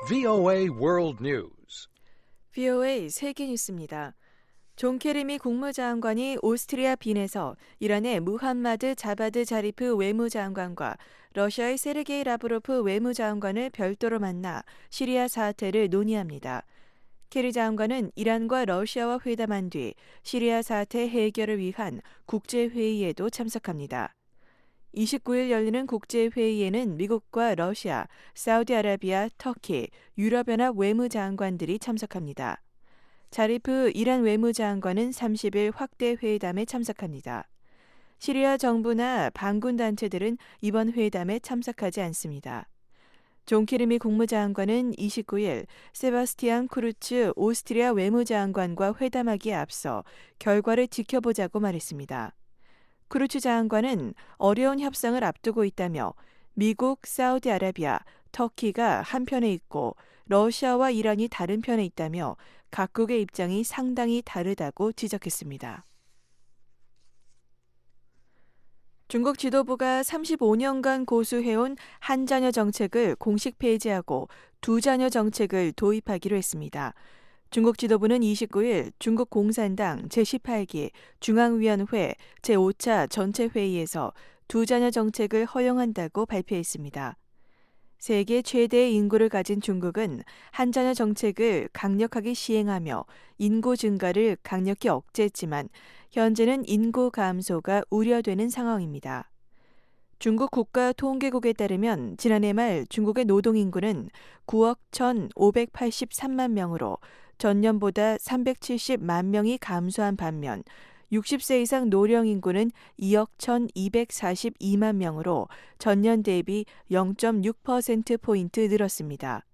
VOA World News. VOA 세계 뉴스입니다. 존 케리 미 국무장관이 오스트리아 빈에서 이란의 무함마드 자바드 자리프 외무장관과 러시아의 세르게이 라브로프 외무장관을 별도로 만나 시리아 사태를 논의합니다. 케리 장관은 이란과 러시아와 회담한 뒤 시리아 사태 해결을 위한 국제회의에도 참석합니다. 29일 열리는 국제회의에는 미국과 러시아, 사우디아라비아, 터키, 유럽연합 외무장관들이 참석합니다. 자리프 이란 외무장관은 30일 확대 회담에 참석합니다. 시리아 정부나 반군 단체들은 이번 회담에 참석하지 않습니다. 존 키르미 국무장관은 29일 세바스티안 쿠르츠 오스트리아 외무장관과 회담하기에 앞서 결과를 지켜보자고 말했습니다. 쿠르츠 장관은 어려운 협상을 앞두고 있다며 미국, 사우디아라비아, 터키가 한편에 있고 러시아와 이란이 다른 편에 있다며 각국의 입장이 상당히 다르다고 지적했습니다. 중국 지도부가 35년간 고수해온 한 자녀 정책을 공식 폐지하고 두 자녀 정책을 도입하기로 했습니다. 중국 지도부는 29일 중국 공산당 제18기 중앙위원회 제5차 전체회의에서 두 자녀 정책을 허용한다고 발표했습니다. 세계 최대의 인구를 가진 중국은 한 자녀 정책을 강력하게 시행하며 인구 증가를 강력히 억제했지만 현재는 인구 감소가 우려되는 상황입니다. 중국 국가통계국에 따르면 지난해 말 중국의 노동인구는 9억 1,583만 명으로 전년보다 370만 명이 감소한 반면 60세 이상 노령 인구는 2억 1,242만 명으로 전년 대비 0.6%포인트 늘었습니다.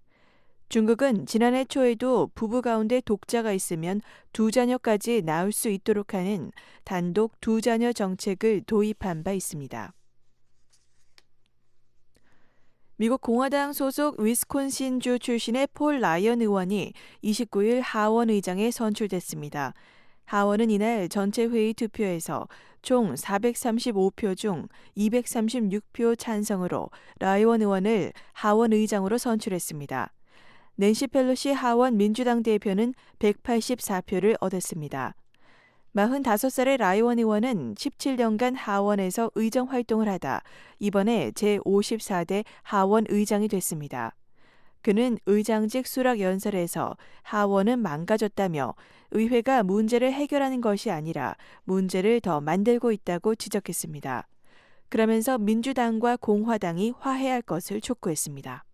중국은 지난해 초에도 부부 가운데 독자가 있으면 두 자녀까지 낳을 수 있도록 하는 단독 두 자녀 정책을 도입한 바 있습니다. 미국 공화당 소속 위스콘신주 출신의 폴 라이언 의원이 29일 하원 의장에 선출됐습니다. 하원은 이날 전체 회의 투표에서 총 435표 중 236표 찬성으로 라이언 의원을 하원 의장으로 선출했습니다. 낸시 펠로시 하원 민주당 대표는 184표를 얻었습니다. 45살의 라이언 의원은 17년간 하원에서 의정 활동을 하다 이번에 제54대 하원 의장이 됐습니다. 그는 의장직 수락 연설에서 하원은 망가졌다며 의회가 문제를 해결하는 것이 아니라 문제를 더 만들고 있다고 지적했습니다. 그러면서 민주당과 공화당이 화해할 것을 촉구했습니다.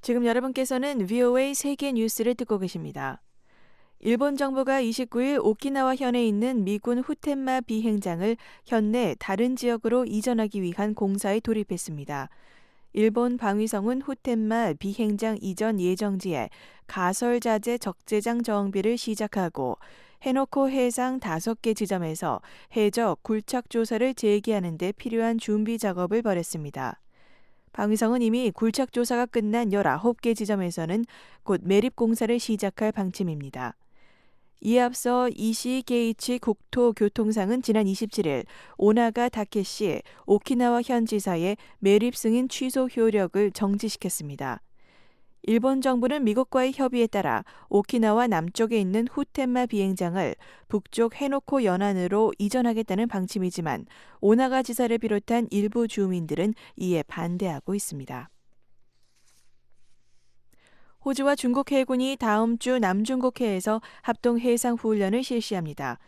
지금 여러분께서는 VOA 세계 뉴스를 듣고 계십니다. 일본 정부가 29일 오키나와 현에 있는 미군 후텐마 비행장을 현내 다른 지역으로 이전하기 위한 공사에 돌입했습니다. 일본 방위성은 후텐마 비행장 이전 예정지에 가설자재 적재장 정비를 시작하고 해노코 해상 5개 지점에서 해적 굴착 조사를 재개하는 데 필요한 준비 작업을 벌였습니다. 방위성은 이미 굴착 조사가 끝난 19개 지점에서는 곧 매립 공사를 시작할 방침입니다. 이에 앞서 이시게이치 국토교통상은 지난 27일 오나가 다케시 오키나와 현 지사의 매립 승인 취소 효력을 정지시켰습니다. 일본 정부는 미국과의 협의에 따라 오키나와 남쪽에 있는 후텐마 비행장을 북쪽 해노코 연안으로 이전하겠다는 방침이지만 오나가 지사를 비롯한 일부 주민들은 이에 반대하고 있습니다. 호주와 중국 해군이 다음 주 남중국해에서 합동 해상 훈련을 실시합니다.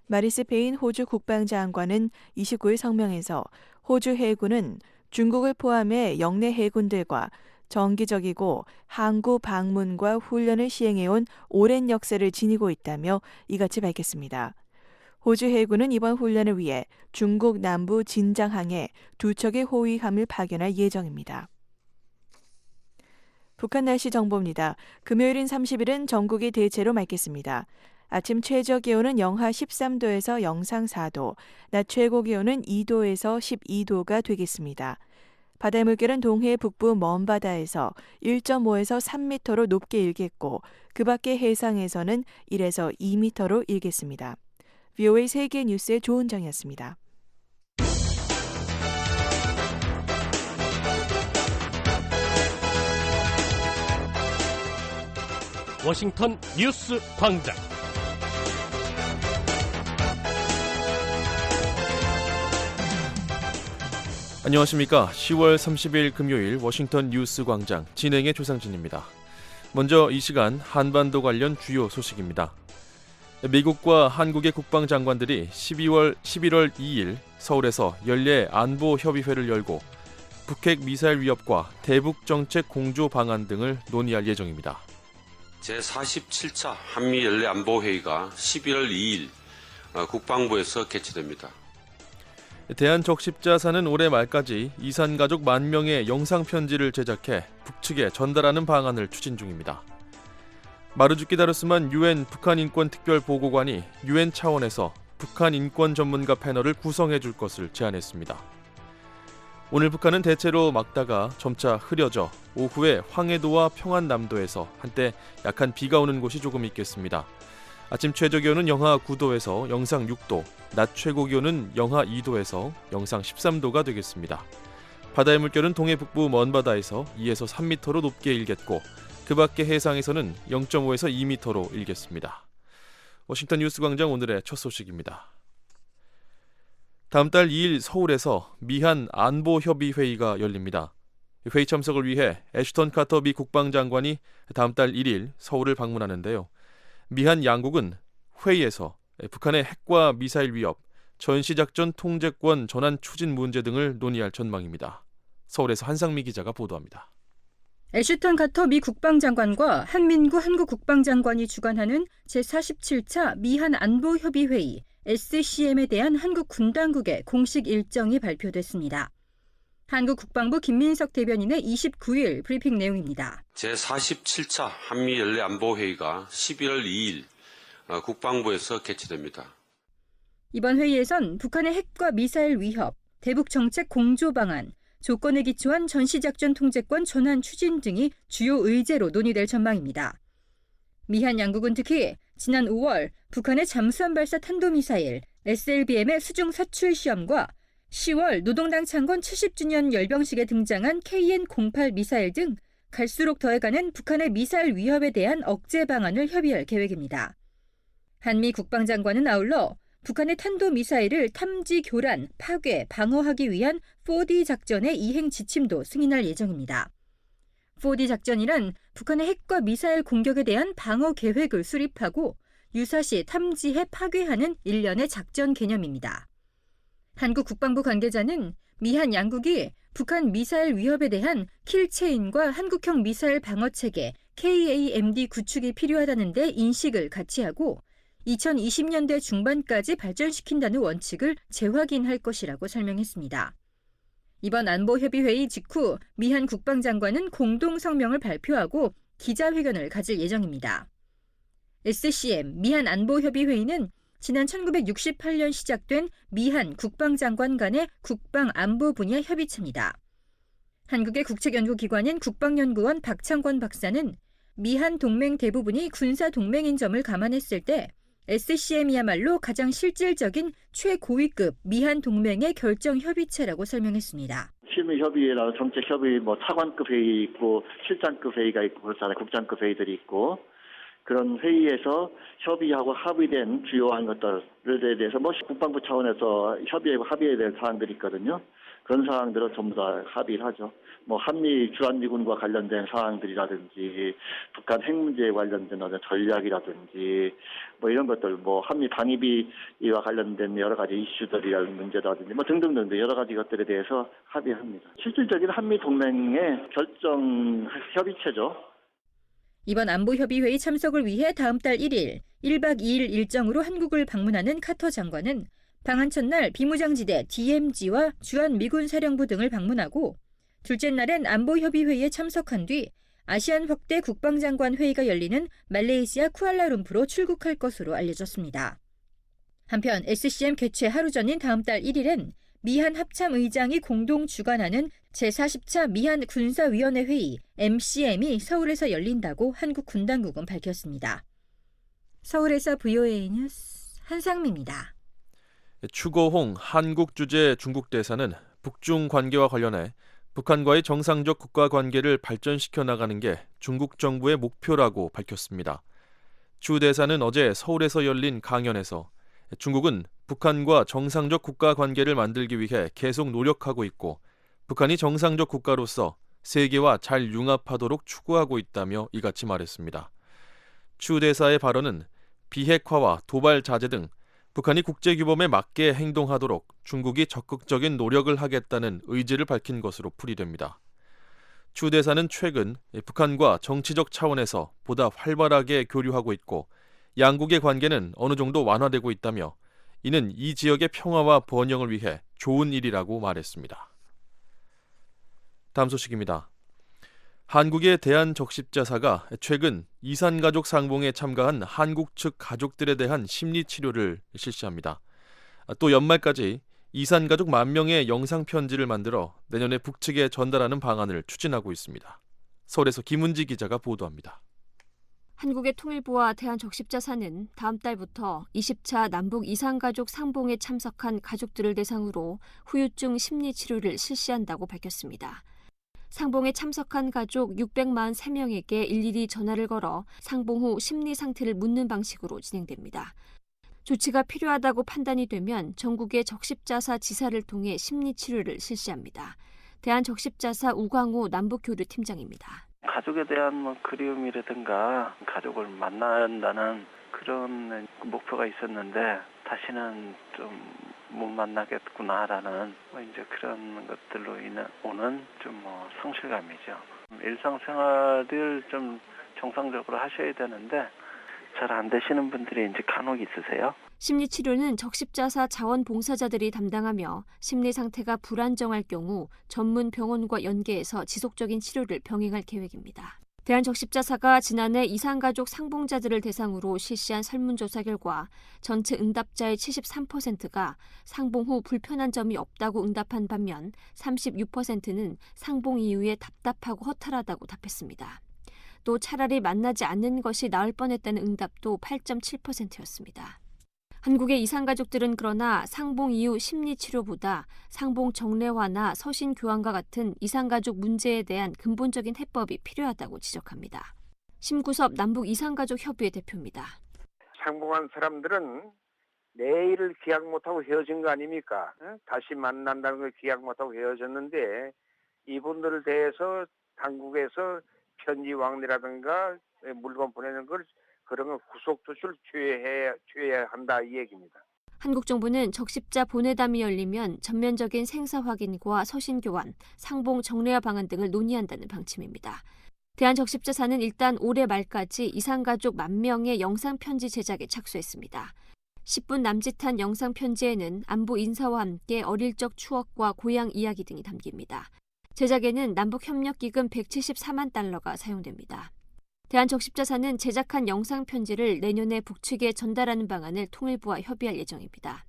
마리스 페인 호주 국방장관은 29일 성명에서 호주 해군은 중국을 포함해 영내 해군들과 정기적이고 항구 방문과 훈련을 시행해온 오랜 역사를 지니고 있다며 이같이 밝혔습니다. 호주 해군은 이번 훈련을 위해 중국 남부 진장항에 2척의 호위함을 파견할 예정입니다. 북한 날씨 정보입니다. 금요일인 30일은 전국이 대체로 맑겠습니다. 아침 최저 기온은 영하 13도에서 영상 4도, 낮 최고 기온은 2도에서 12도가 되겠습니다. 바다의 물결은 동해 북부 먼바다에서 1.5에서 3m로 높게 일겠고 그 밖의 해상에서는 1에서 2m로 일겠습니다. VOA 세계 뉴스의 조은정이었습니다. 워싱턴 뉴스 광장. 안녕하십니까. 10월 30일 금요일 워싱턴 뉴스 광장 진행의 조상진입니다. 먼저 이 시간 한반도 관련 주요 소식입니다. 미국과 한국의 국방장관들이 11월 2일 서울에서 연례 안보협의회를 열고 북핵 미사일 위협과 대북 정책 공조 방안 등을 논의할 예정입니다. 제47차 한미연례안보회의가 11월 2일 국방부에서 개최됩니다. 대한적십자사는 올해 말까지 이산가족 10,000명의 영상편지를 제작해 북측에 전달하는 방안을 추진 중입니다. 마르주키 다르스만 유엔 북한인권특별보고관이 유엔 차원에서 북한 인권 전문가 패널을 구성해 줄 것을 제안했습니다. 오늘 북한은 대체로 맑다가 점차 흐려져 오후에 황해도와 평안남도에서 한때 약한 비가 오는 곳이 조금 있겠습니다. 아침 최저기온은 영하 9도에서 영상 6도, 낮 최고기온은 영하 2도에서 영상 13도가 되겠습니다. 바다의 물결은 동해 북부 먼바다에서 2에서 3m로 높게 일겠고 그 밖의 해상에서는 0.5에서 2m로 일겠습니다. 워싱턴 뉴스광장 오늘의 첫 소식입니다. 다음 달 2일 서울에서 미한 안보협의회의가 열립니다. 회의 참석을 위해 애슈턴 카터 미 국방장관이 다음 달 1일 서울을 방문하는데요. 미한 양국은 회의에서 북한의 핵과 미사일 위협, 전시작전 통제권 전환 추진 문제 등을 논의할 전망입니다. 서울에서 한상미 기자가 보도합니다. 애슈턴 카터 미 국방장관과 한민구 한국 국방장관이 주관하는 제47차 미한 안보협의회의 SCM에 대한 한국 군당국의 공식 일정이 발표됐습니다. 한국 국방부 김민석 대변인의 29일 브리핑 내용입니다. 제47차 한미연례안보회의가 11월 2일 국방부에서 개최됩니다. 이번 회의에선 북한의 핵과 미사일 위협, 대북 정책 공조 방안, 조건에 기초한 전시작전 통제권 전환 추진 등이 주요 의제로 논의될 전망입니다. 미한 양국은 특히 지난 5월 북한의 잠수함 발사 탄도미사일 SLBM의 수중 사출 시험과 10월 노동당 창건 70주년 열병식에 등장한 KN-08 미사일 등 갈수록 더해가는 북한의 미사일 위협에 대한 억제 방안을 협의할 계획입니다. 한미 국방장관은 아울러 북한의 탄도미사일을 탐지, 교란, 파괴, 방어하기 위한 4D 작전의 이행 지침도 승인할 예정입니다. 4D 작전이란 북한의 핵과 미사일 공격에 대한 방어 계획을 수립하고 유사시 탐지해 파괴하는 일련의 작전 개념입니다. 한국 국방부 관계자는 미한 양국이 북한 미사일 위협에 대한 킬체인과 한국형 미사일 방어체계 KAMD 구축이 필요하다는 데 인식을 같이 하고 2020년대 중반까지 발전시킨다는 원칙을 재확인할 것이라고 설명했습니다. 이번 안보협의회의 직후 미한 국방장관은 공동성명을 발표하고 기자회견을 가질 예정입니다. SCM 미한 안보협의회의는 지난 1968년 시작된 미한 국방장관 간의 국방안보 분야 협의체입니다. 한국의 국책연구기관인 국방연구원 박창권 박사는 미한 동맹 대부분이 군사동맹인 점을 감안했을 때 SCM이야말로 가장 실질적인 최고위급 미한 동맹의 결정 협의체라고 설명했습니다. 실무협의회나 정책협의 차관급 회의 있고 실장급 회의가 있고 그렇잖아요. 국장급 회의들이 있고 그런 회의에서 협의하고 합의된 주요한 것들에 대해서 국방부 차원에서 합의해야 될 사항들이 있거든요. 그런 사항들은 전부 다 합의를 하죠. 한미 주한미군과 관련된 사항들이라든지 북한 핵 문제에 관련된 전략이라든지 이런 것들 한미 방위비와 관련된 여러 가지 이슈들이라는 문제라든지 등등등 여러 가지 것들에 대해서 합의합니다. 실질적인 한미 동맹의 결정 협의체죠. 이번 안보협의회의 참석을 위해 다음 달 1일 1박 2일 일정으로 한국을 방문하는 카터 장관은 방한 첫날 비무장지대 DMZ와 주한미군사령부 등을 방문하고 둘째 날엔 안보협의회의에 참석한 뒤 아시안 확대 국방장관 회의가 열리는 말레이시아 쿠알라룸푸르로 출국할 것으로 알려졌습니다. 한편 SCM 개최 하루 전인 다음 달 1일엔 미한 합참의장이 공동 주관하는 제40차 미한 군사위원회 회의 MCM이 서울에서 열린다고 한국 군당국은 밝혔습니다. 서울에서 VOA 뉴스 한상미입니다. 추고홍 한국 주재 중국 대사는 북중 관계와 관련해 북한과의 정상적 국가 관계를 발전시켜 나가는 게 중국 정부의 목표라고 밝혔습니다. 추 대사는 어제 서울에서 열린 강연에서 중국은 북한과 정상적 국가 관계를 만들기 위해 계속 노력하고 있고 북한이 정상적 국가로서 세계와 잘 융합하도록 추구하고 있다며 이같이 말했습니다. 추 대사의 발언은 비핵화와 도발 자제 등 북한이 국제규범에 맞게 행동하도록 중국이 적극적인 노력을 하겠다는 의지를 밝힌 것으로 풀이됩니다. 추 대사는 최근 북한과 정치적 차원에서 보다 활발하게 교류하고 있고 양국의 관계는 어느 정도 완화되고 있다며 이는 이 지역의 평화와 번영을 위해 좋은 일이라고 말했습니다. 다음 소식입니다. 한국의 대한적십자사가 최근 이산가족 상봉에 참가한 한국 측 가족들에 대한 심리치료를 실시합니다. 또 연말까지 이산가족 10,000명의 영상편지를 만들어 내년에 북측에 전달하는 방안을 추진하고 있습니다. 서울에서 김은지 기자가 보도합니다. 한국의 통일부와 대한적십자사는 다음 달부터 20차 남북 이산가족 상봉에 참석한 가족들을 대상으로 후유증 심리치료를 실시한다고 밝혔습니다. 상봉에 참석한 가족 643명에게 일일이 전화를 걸어 상봉 후 심리 상태를 묻는 방식으로 진행됩니다. 조치가 필요하다고 판단이 되면 전국의 적십자사 지사를 통해 심리치료를 실시합니다. 대한적십자사 우광호 남북교류 팀장입니다. 가족에 대한 그리움이라든가 가족을 만난다는 그런 목표가 있었는데 다시는 좀 못 만나겠구나라는 이제 그런 것들로 인해 오는 좀 성실감이죠. 일상생활을 좀 정상적으로 하셔야 되는데 잘 안 되시는 분들이 이제 간혹 있으세요. 심리치료는 적십자사 자원봉사자들이 담당하며 심리 상태가 불안정할 경우 전문 병원과 연계해서 지속적인 치료를 병행할 계획입니다. 대한적십자사가 지난해 이산가족 상봉자들을 대상으로 실시한 설문조사 결과 전체 응답자의 73%가 상봉 후 불편한 점이 없다고 응답한 반면 36%는 상봉 이후에 답답하고 허탈하다고 답했습니다. 또 차라리 만나지 않는 것이 나을 뻔했다는 응답도 8.7%였습니다. 한국의 이산가족들은 그러나 상봉 이후 심리치료보다 상봉 정례화나 서신 교환과 같은 이산가족 문제에 대한 근본적인 해법이 필요하다고 지적합니다. 심구섭 남북 이산가족 협의회 대표입니다. 상봉한 사람들은 내일을 기약 못하고 헤어진 거 아닙니까? 다시 만난다는 걸 기약 못하고 헤어졌는데 이분들을 대해서 당국에서 편지 왕래라든가 물건 보내는 걸 그런 걸 구속 조치를 취해야 한다 이 얘기입니다. 한국 정부는 적십자 보내담이 열리면 전면적인 생사 확인과 서신 교환, 상봉 정례화 방안 등을 논의한다는 방침입니다. 대한적십자사는 일단 올해 말까지 이산가족 10,000명의 영상편지 제작에 착수했습니다. 10분 남짓한 영상편지에는 안부 인사와 함께 어릴 적 추억과 고향 이야기 등이 담깁니다. 제작에는 남북협력기금 174만 달러가 사용됩니다. 대한적십자사는 제작한 영상편지를 내년에 북측에 전달하는 방안을 통일부와 협의할 예정입니다.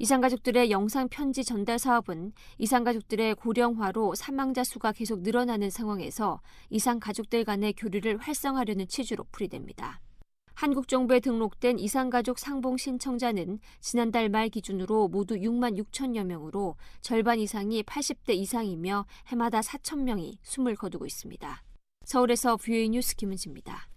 이산가족들의 영상편지 전달 사업은 이산가족들의 고령화로 사망자 수가 계속 늘어나는 상황에서 이산가족들 간의 교류를 활성화하려는 취지로 풀이됩니다. 한국 정부에 등록된 이산가족 상봉 신청자는 지난달 말 기준으로 모두 6만 6천여 명으로 절반 이상이 80대 이상이며 해마다 4,000명이 숨을 거두고 있습니다. 서울에서 VOA 뉴스 김은지입니다.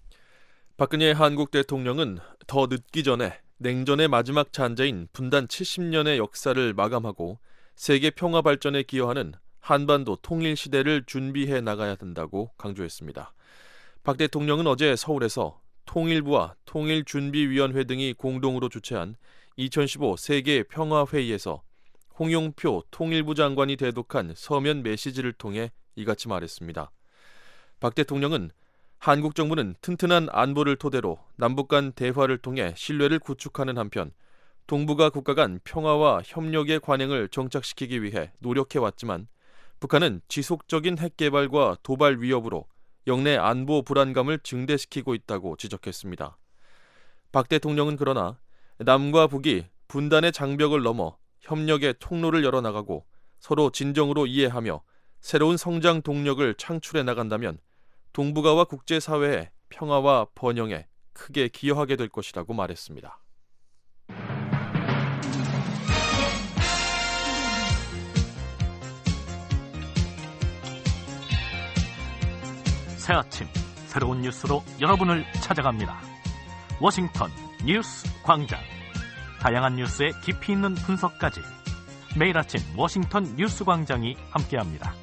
박근혜 한국 대통령은 더 늦기 전에 냉전의 마지막 잔재인 분단 70년의 역사를 마감하고 세계 평화 발전에 기여하는 한반도 통일 시대를 준비해 나가야 된다고 강조했습니다. 박 대통령은 어제 서울에서 통일부와 통일준비위원회 등이 공동으로 주최한 2015 세계 평화회의에서 홍영표 통일부 장관이 대독한 서면 메시지를 통해 이같이 말했습니다. 박 대통령은 한국 정부는 튼튼한 안보를 토대로 남북 간 대화를 통해 신뢰를 구축하는 한편 동북아 국가 간 평화와 협력의 관행을 정착시키기 위해 노력해왔지만 북한은 지속적인 핵 개발과 도발 위협으로 영내 안보 불안감을 증대시키고 있다고 지적했습니다. 박 대통령은 그러나 남과 북이 분단의 장벽을 넘어 협력의 통로를 열어나가고 서로 진정으로 이해하며 새로운 성장 동력을 창출해 나간다면 동북아와 국제사회의 평화와 번영에 크게 기여하게 될 것이라고 말했습니다. 새 아침 새로운 뉴스로 여러분을 찾아갑니다. 워싱턴 뉴스 광장. 다양한 뉴스의 깊이 있는 분석까지 매일 아침 워싱턴 뉴스 광장이 함께합니다.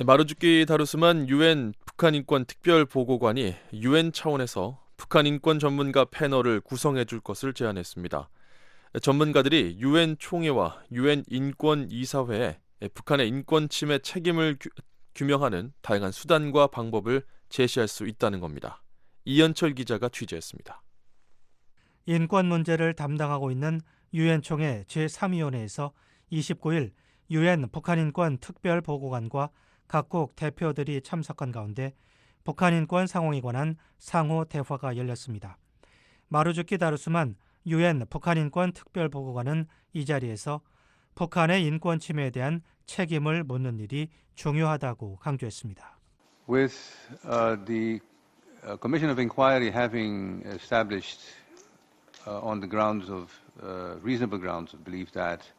마루주키 다루스만 유엔 북한인권 특별보고관이 유엔 차원에서 북한인권 전문가 패널을 구성해 줄 것을 제안했습니다. 전문가들이 유엔 총회와 유엔 인권이사회에 북한의 인권 침해 책임을 규명하는 다양한 수단과 방법을 제시할 수 있다는 겁니다. 이현철 기자가 취재했습니다. 인권 문제를 담당하고 있는 유엔 총회 제3위원회에서 29일 유엔 북한인권 특별보고관과 각국 대표들이 참석한 가운데 북한인권 상황에 관한 상호 대화가 열렸습니다. 마루주키 다루스만 유엔 북한인권 특별보고관은 이 자리에서 북한의 인권 침해에 대한 책임을 묻는 일이 중요하다고 강조했습니다. With the Commission of Inquiry having established on the grounds of reasonable grounds of belief that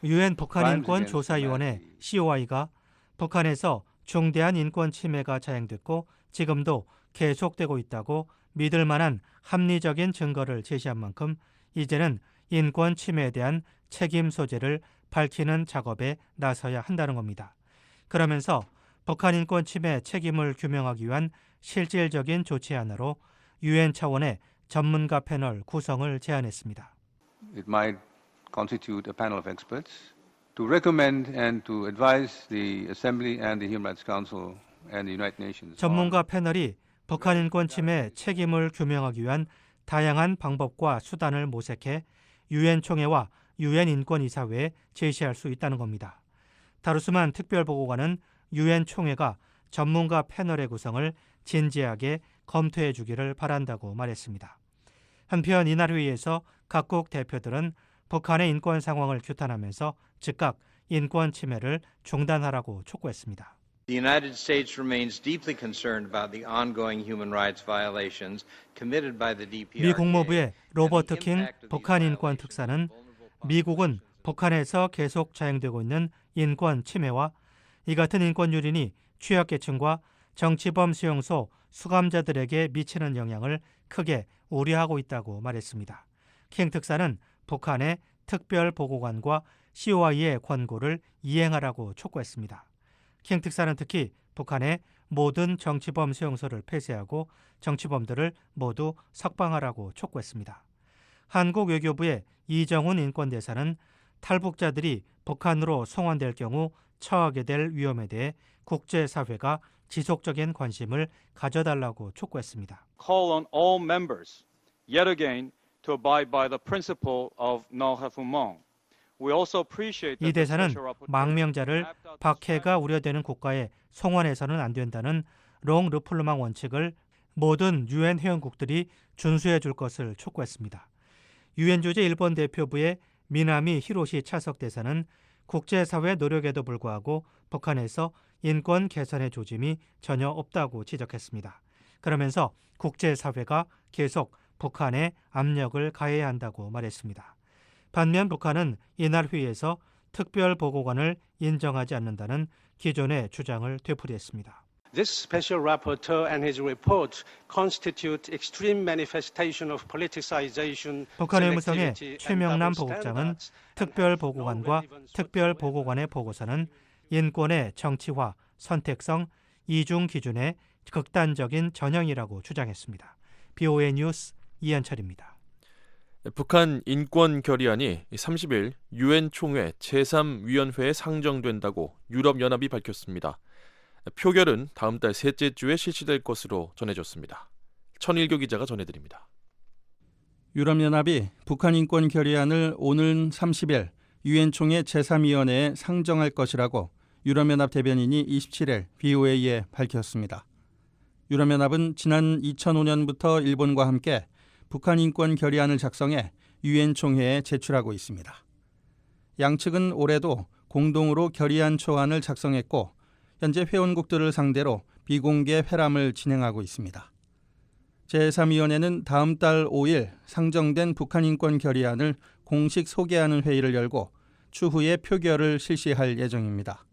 유엔 북한인권 조사위원회 COI가 북한에서 중대한 인권 침해가 자행됐고 지금도 계속되고 있다고 믿을 만한 합리적인 증거를 제시한 만큼 이제는 인권 침해에 대한 책임 소재를 밝히는 작업에 나서야 한다는 겁니다. 그러면서 북한 인권 침해 책임을 규명하기 위한 실질적인 조치 하나로 유엔 차원의 전문가 패널 구성을 제안했습니다. It might constitute a panel of experts to recommend and to advise the Assembly and the Human Rights Council and the United Nations. 전문가 패널이 북한 인권 침해 책임을 규명하기 위한 다양한 방법과 수단을 모색해 유엔 총회와 유엔 인권이사회에 제시할 수 있다는 겁니다. 다루스만 특별보고관은 유엔 총회가 전문가 패널의 구성을 진지하게 검토해 주기를 바란다고 말했습니다. 한편 이날 회의에서 각국 대표들은 북한의 인권 상황을 규탄하면서 즉각 인권 침해를 중단하라고 촉구했습니다. The United States remains deeply concerned about the ongoing human rights violations committed by the DPRK. 미 국무부의 로버트 킹 북한 인권 특사는 미국은 북한에서 계속 자행되고 있는 인권 침해와 이 같은 인권 유린이 취약계층과 정치범 수용소 수감자들에게 미치는 영향을 크게 우려하고 있다고 말했습니다. 킹 특사는 북한의 특별보고관과 COI의 권고를 이행하라고 촉구했습니다. 킹 특사는 특히 북한의 모든 정치범 수용소를 폐쇄하고 정치범들을 모두 석방하라고 촉구했습니다. 한국 외교부의 이정훈 인권대사는 탈북자들이 북한으로 송환될 경우 처하게 될 위험에 대해 국제사회가 지속적인 관심을 가져달라고 촉구했습니다. Call on all members yet again to abide by the principle of non-refoulement. 이 대사는 망명자를 박해가 우려되는 국가에 송환해서는 안 된다는 롱 르플루망 원칙을 모든 유엔 회원국들이 준수해 줄 것을 촉구했습니다. 유엔 주재 일본 대표부의 미나미 히로시 차석 대사는 국제사회 노력에도 불구하고 북한에서 인권 개선의 조짐이 전혀 없다고 지적했습니다. 그러면서 국제사회가 계속 북한에 압력을 가해야 한다고 말했습니다. 반면 북한은 이날 회의에서 특별보고관을 인정하지 않는다는 기존의 주장을 되풀이했습니다. This special rapporteur and his report constitute extreme manifestation of politicization. 북한 외무성의 최명남 보국장은 특별보고관과 특별보고관의 보고서는 인권의 정치화, 선택성, 이중 기준의 극단적인 전형이라고 주장했습니다. BOA 뉴스 이현철입니다. 북한 인권 결의안이 30일 유엔 총회 제3위원회에 상정된다고 유럽연합이 밝혔습니다. 표결은 다음 달 셋째 주에 실시될 것으로 전해졌습니다. 천일교 기자가 전해드립니다. 유럽연합이 북한 인권 결의안을 오는 30일 유엔 총회 제3위원회에 상정할 것이라고 유럽연합 대변인이 27일 BOA에 밝혔습니다. 유럽연합은 지난 2005년부터 일본과 함께 북한 인권 결의안을 작성해 유엔 총회에 제출하고 있습니다. 양측은 올해도 공동으로 결의안 초안을 작성했고 현재 회원국들을 상대로 비공개 회람을 진행하고 있습니다. 제3위원회는 다음 달 5일 상정된 북한 인권 결의안을 공식 소개하는 회의를 열고 추후에 표결을 실시할 예정입니다.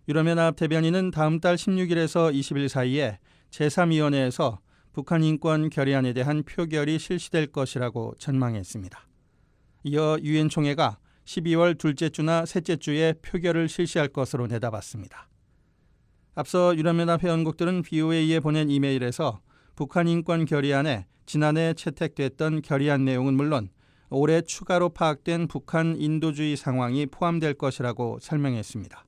유럽연합 대변인은 다음 달 16일에서 20일 사이에 제3위원회에서 북한 인권 결의안에 대한 표결이 실시될 것이라고 전망했습니다. 이어 유엔 총회가 12월 둘째 주나 셋째 주에 표결을 실시할 것으로 내다봤습니다. 앞서 유럽연합 회원국들은 BOA에 보낸 이메일에서 북한 인권 결의안에 지난해 채택됐던 결의안 내용은 물론 올해 추가로 파악된 북한 인도주의 상황이 포함될 것이라고 설명했습니다.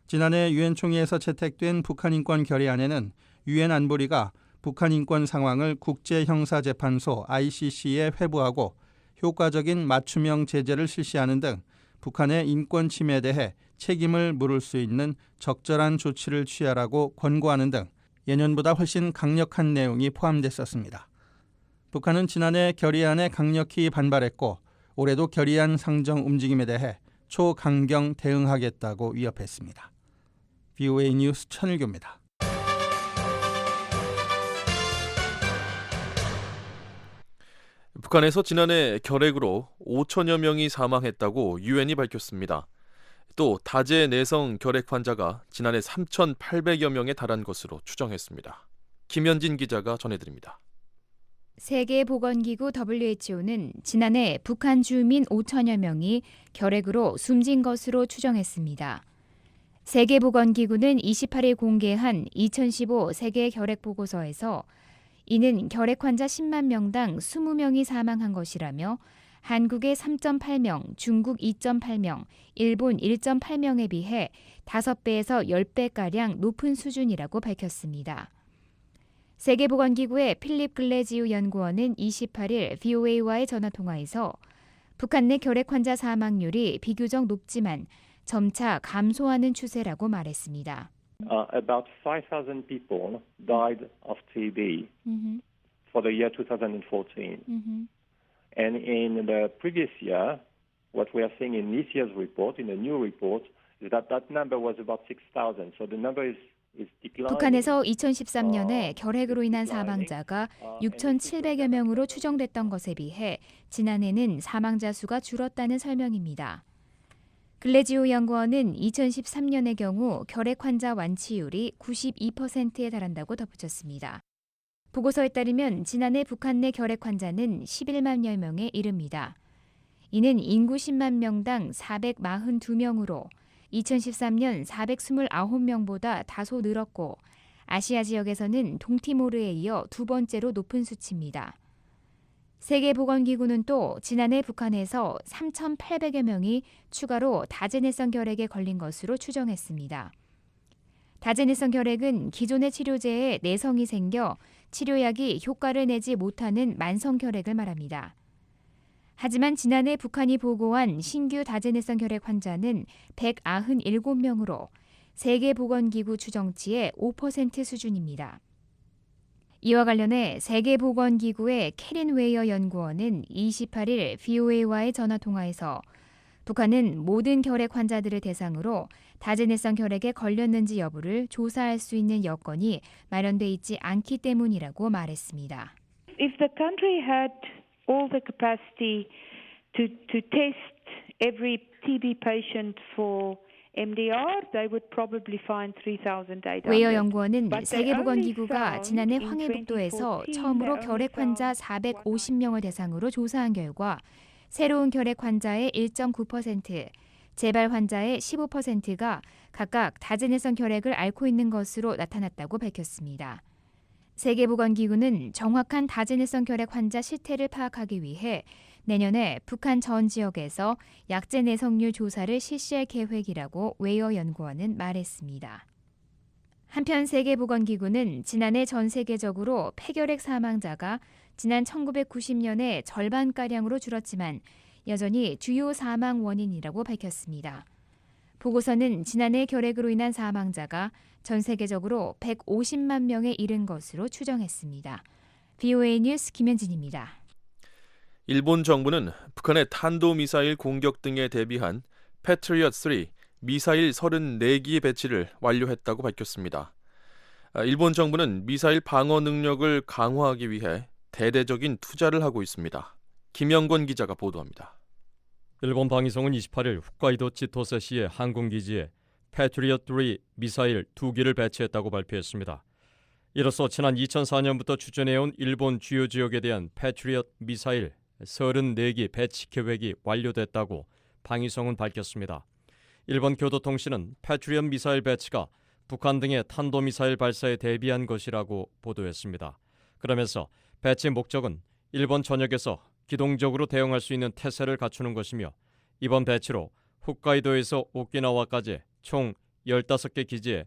지난해 유엔 총회에서 채택된 북한 인권 결의안에는 유엔 안보리가 북한 인권 상황을 국제형사재판소 ICC에 회부하고 효과적인 맞춤형 제재를 실시하는 등 북한의 인권 침해에 대해 책임을 물을 수 있는 적절한 조치를 취하라고 권고하는 등 예년보다 훨씬 강력한 내용이 포함됐었습니다. 북한은 지난해 결의안에 강력히 반발했고 올해도 결의안 상정 움직임에 대해 초강경 대응하겠다고 위협했습니다. BOA 뉴스 천일교입니다. 북한에서 지난해 결핵으로 5천여 명이 사망했다고 유엔이 밝혔습니다. 또 다제 내성 결핵 환자가 지난해 3,800여 명에 달한 것으로 추정했습니다. 김현진 기자가 전해드립니다. 세계보건기구 WHO는 지난해 북한 주민 5천여 명이 결핵으로 숨진 것으로 추정했습니다. 세계보건기구는 28일 공개한 2015 세계 결핵 보고서에서 이는 결핵 환자 10만 명당 20명이 사망한 것이라며 한국의 3.8명, 중국 2.8명, 일본 1.8명에 비해 5배에서 10배가량 높은 수준이라고 밝혔습니다. 세계보건기구의 필립 글래지우 연구원은 28일 VOA와의 전화통화에서 북한 내 결핵 환자 사망률이 비교적 높지만 점차 감소하는 추세라고 말했습니다. About 5,000 people died of TB for the year 2014. And in the previous year, what we are seeing in this year's report, in the new report, is that number was about 6,000. So the number is declining. 북한에서 2013년에 결핵으로 인한 사망자가 6,700여 명으로 추정됐던 것에 비해 지난해는 사망자 수가 줄었다는 설명입니다. 글래지오 연구원은 2013년의 경우 결핵 환자 완치율이 92%에 달한다고 덧붙였습니다. 보고서에 따르면 지난해 북한 내 결핵 환자는 11만여 명에 이릅니다. 이는 인구 10만 명당 442명으로 2013년 429명보다 다소 늘었고 아시아 지역에서는 동티모르에 이어 두 번째로 높은 수치입니다. 세계보건기구는 또 지난해 북한에서 3,800여 명이 추가로 다제내성 결핵에 걸린 것으로 추정했습니다. 다제내성 결핵은 기존의 치료제에 내성이 생겨 치료약이 효과를 내지 못하는 만성 결핵을 말합니다. 하지만 지난해 북한이 보고한 신규 다제내성 결핵 환자는 197명으로 세계보건기구 추정치의 5% 수준입니다. 이와 관련해 세계보건기구의 캐린 웨이어 연구원은 28일 VOA와의 전화통화에서 북한은 모든 결핵 환자들을 대상으로 다제내성 결핵에 걸렸는지 여부를 조사할 수 있는 여건이 마련돼 있지 않기 때문이라고 말했습니다. If the country had all the capacity to test every TB patient for MDR, they would probably find 3,800. 웨이어 연구원은 세계보건기구가 지난해 황해북도에서 처음으로 결핵 환자 450명을 대상으로 조사한 결과 새로운 결핵 환자의 1.9%, 재발 환자의 15%가 각각 다제내성 결핵을 앓고 있는 것으로 나타났다고 밝혔습니다. 세계보건기구는 정확한 다제내성 결핵 환자 실태를 파악하기 위해 내년에 북한 전 지역에서 약제 내성률 조사를 실시할 계획이라고 웨이어 연구원은 말했습니다. 한편 세계보건기구는 지난해 전 세계적으로 폐결핵 사망자가 지난 1990년에 절반가량으로 줄었지만 여전히 주요 사망 원인이라고 밝혔습니다. 보고서는 지난해 결핵으로 인한 사망자가 전 세계적으로 150만 명에 이른 것으로 추정했습니다. VOA 뉴스 김현진입니다. 일본 정부는 북한의 탄도미사일 공격 등에 대비한 패트리엇 3 미사일 34기 배치를 완료했다고 밝혔습니다. 일본 정부는 미사일 방어 능력을 강화하기 위해 대대적인 투자를 하고 있습니다. 김영권 기자가 보도합니다. 일본 방위성은 28일 홋카이도 치토세시의 항공기지에 패트리엇 3 미사일 2기를 배치했다고 발표했습니다. 이로써 지난 2004년부터 추진해온 일본 주요 지역에 대한 패트리엇 미사일 34기 배치 계획이 완료됐다고 방위성은 밝혔습니다. 일본 교도통신은 패트리엇 미사일 배치가 북한 등의 탄도미사일 발사에 대비한 것이라고 보도했습니다. 그러면서 배치 목적은 일본 전역에서 기동적으로 대응할 수 있는 태세를 갖추는 것이며 이번 배치로 홋카이도에서 오키나와까지 총 15개 기지에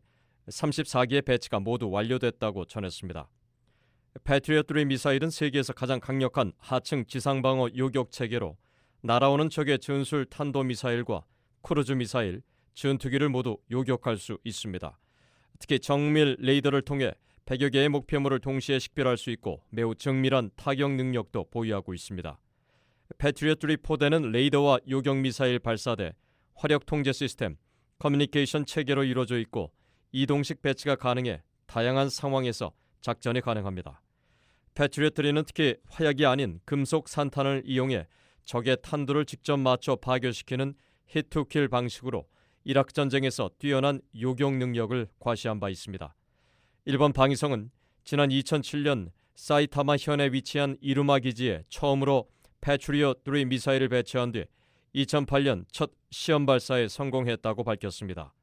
34기의 배치가 모두 완료됐다고 전했습니다. 패트리엇 3 미사일은 세계에서 가장 강력한 하층 지상방어 요격 체계로 날아오는 적의 전술 탄도미사일과 크루즈 미사일, 전투기를 모두 요격할 수 있습니다. 특히 정밀 레이더를 통해 100여 개의 목표물을 동시에 식별할 수 있고 매우 정밀한 타격 능력도 보유하고 있습니다. 패트리엇 3 포대는 레이더와 요격 미사일 발사대, 화력 통제 시스템, 커뮤니케이션 체계로 이루어져 있고 이동식 배치가 가능해 다양한 상황에서 작전이 가능합니다. 패트리엇 3는 특히 화약이 아닌 금속 산탄을 이용해 적의 탄두를 직접 맞춰 파괴시키는 히트킬 방식으로 이라크 전쟁에서 뛰어난 요격 능력을 과시한 바 있습니다. 일본 방위성은 지난 2007년 사이타마 현에 위치한 이루마 기지에 처음으로 패트리엇 3 미사일을 배치한 뒤 2008년 첫 시험 발사에 성공했다고 밝혔습니다.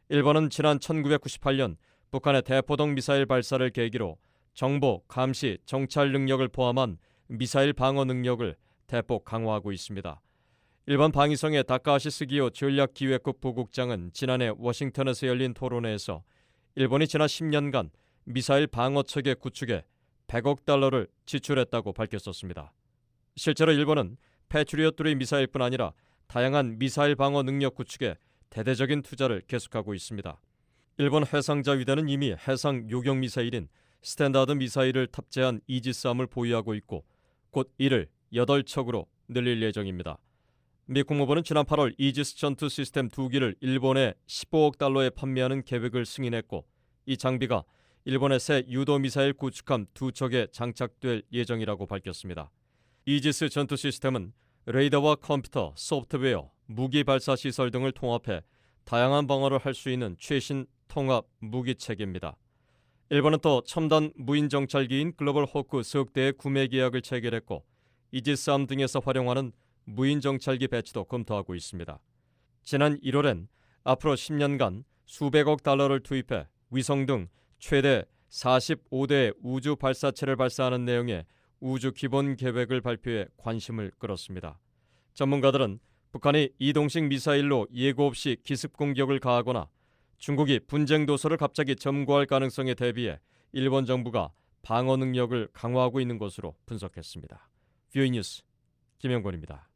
일본은 지난 1998년 북한의 대포동 미사일 발사를 계기로 정보, 감시, 정찰 능력을 포함한 미사일 방어 능력을 대폭 강화하고 있습니다. 일본 방위성의 다카하시 스기오 전략기획국 부국장은 지난해 워싱턴에서 열린 토론회에서 일본이 지난 10년간 미사일 방어 체계 구축에 100억 달러를 지출했다고 밝혔었습니다. 실제로 일본은 패트리엇 3 미사일뿐 아니라 다양한 미사일 방어 능력 구축에 대대적인 투자를 계속하고 있습니다. 일본 해상자위대는 이미 해상 요격 미사일인 스탠다드 미사일을 탑재한 이지스함을 보유하고 있고 곧 이를 8척으로 늘릴 예정입니다. 미 국무부는 지난 8월 이지스 전투 시스템 2기를 일본에 15억 달러에 판매하는 계획을 승인했고 이 장비가 일본의 새 유도 미사일 구축함 2척에 장착될 예정이라고 밝혔습니다. 이지스 전투 시스템은 레이더와 컴퓨터, 소프트웨어, 무기 발사 시설 등을 통합해 다양한 방어를 할 수 있는 최신 통합 무기 체계입니다. 일본은 또 첨단 무인 정찰기인 글로벌 호크 석 대의 구매 계약을 체결했고 이지스함 등에서 활용하는 무인 정찰기 배치도 검토하고 있습니다. 지난 1월엔 앞으로 10년간 수백억 달러를 투입해 위성 등 최대 45대 우주 발사체를 발사하는 내용의 우주 기본 계획을 발표해 관심을 끌었습니다. 전문가들은 북한이 이동식 미사일로 예고 없이 기습 공격을 가하거나 중국이 분쟁 도서를 갑자기 점거할 가능성에 대비해 일본 정부가 방어 능력을 강화하고 있는 것으로 분석했습니다. 뷰이 뉴스 김영권입니다.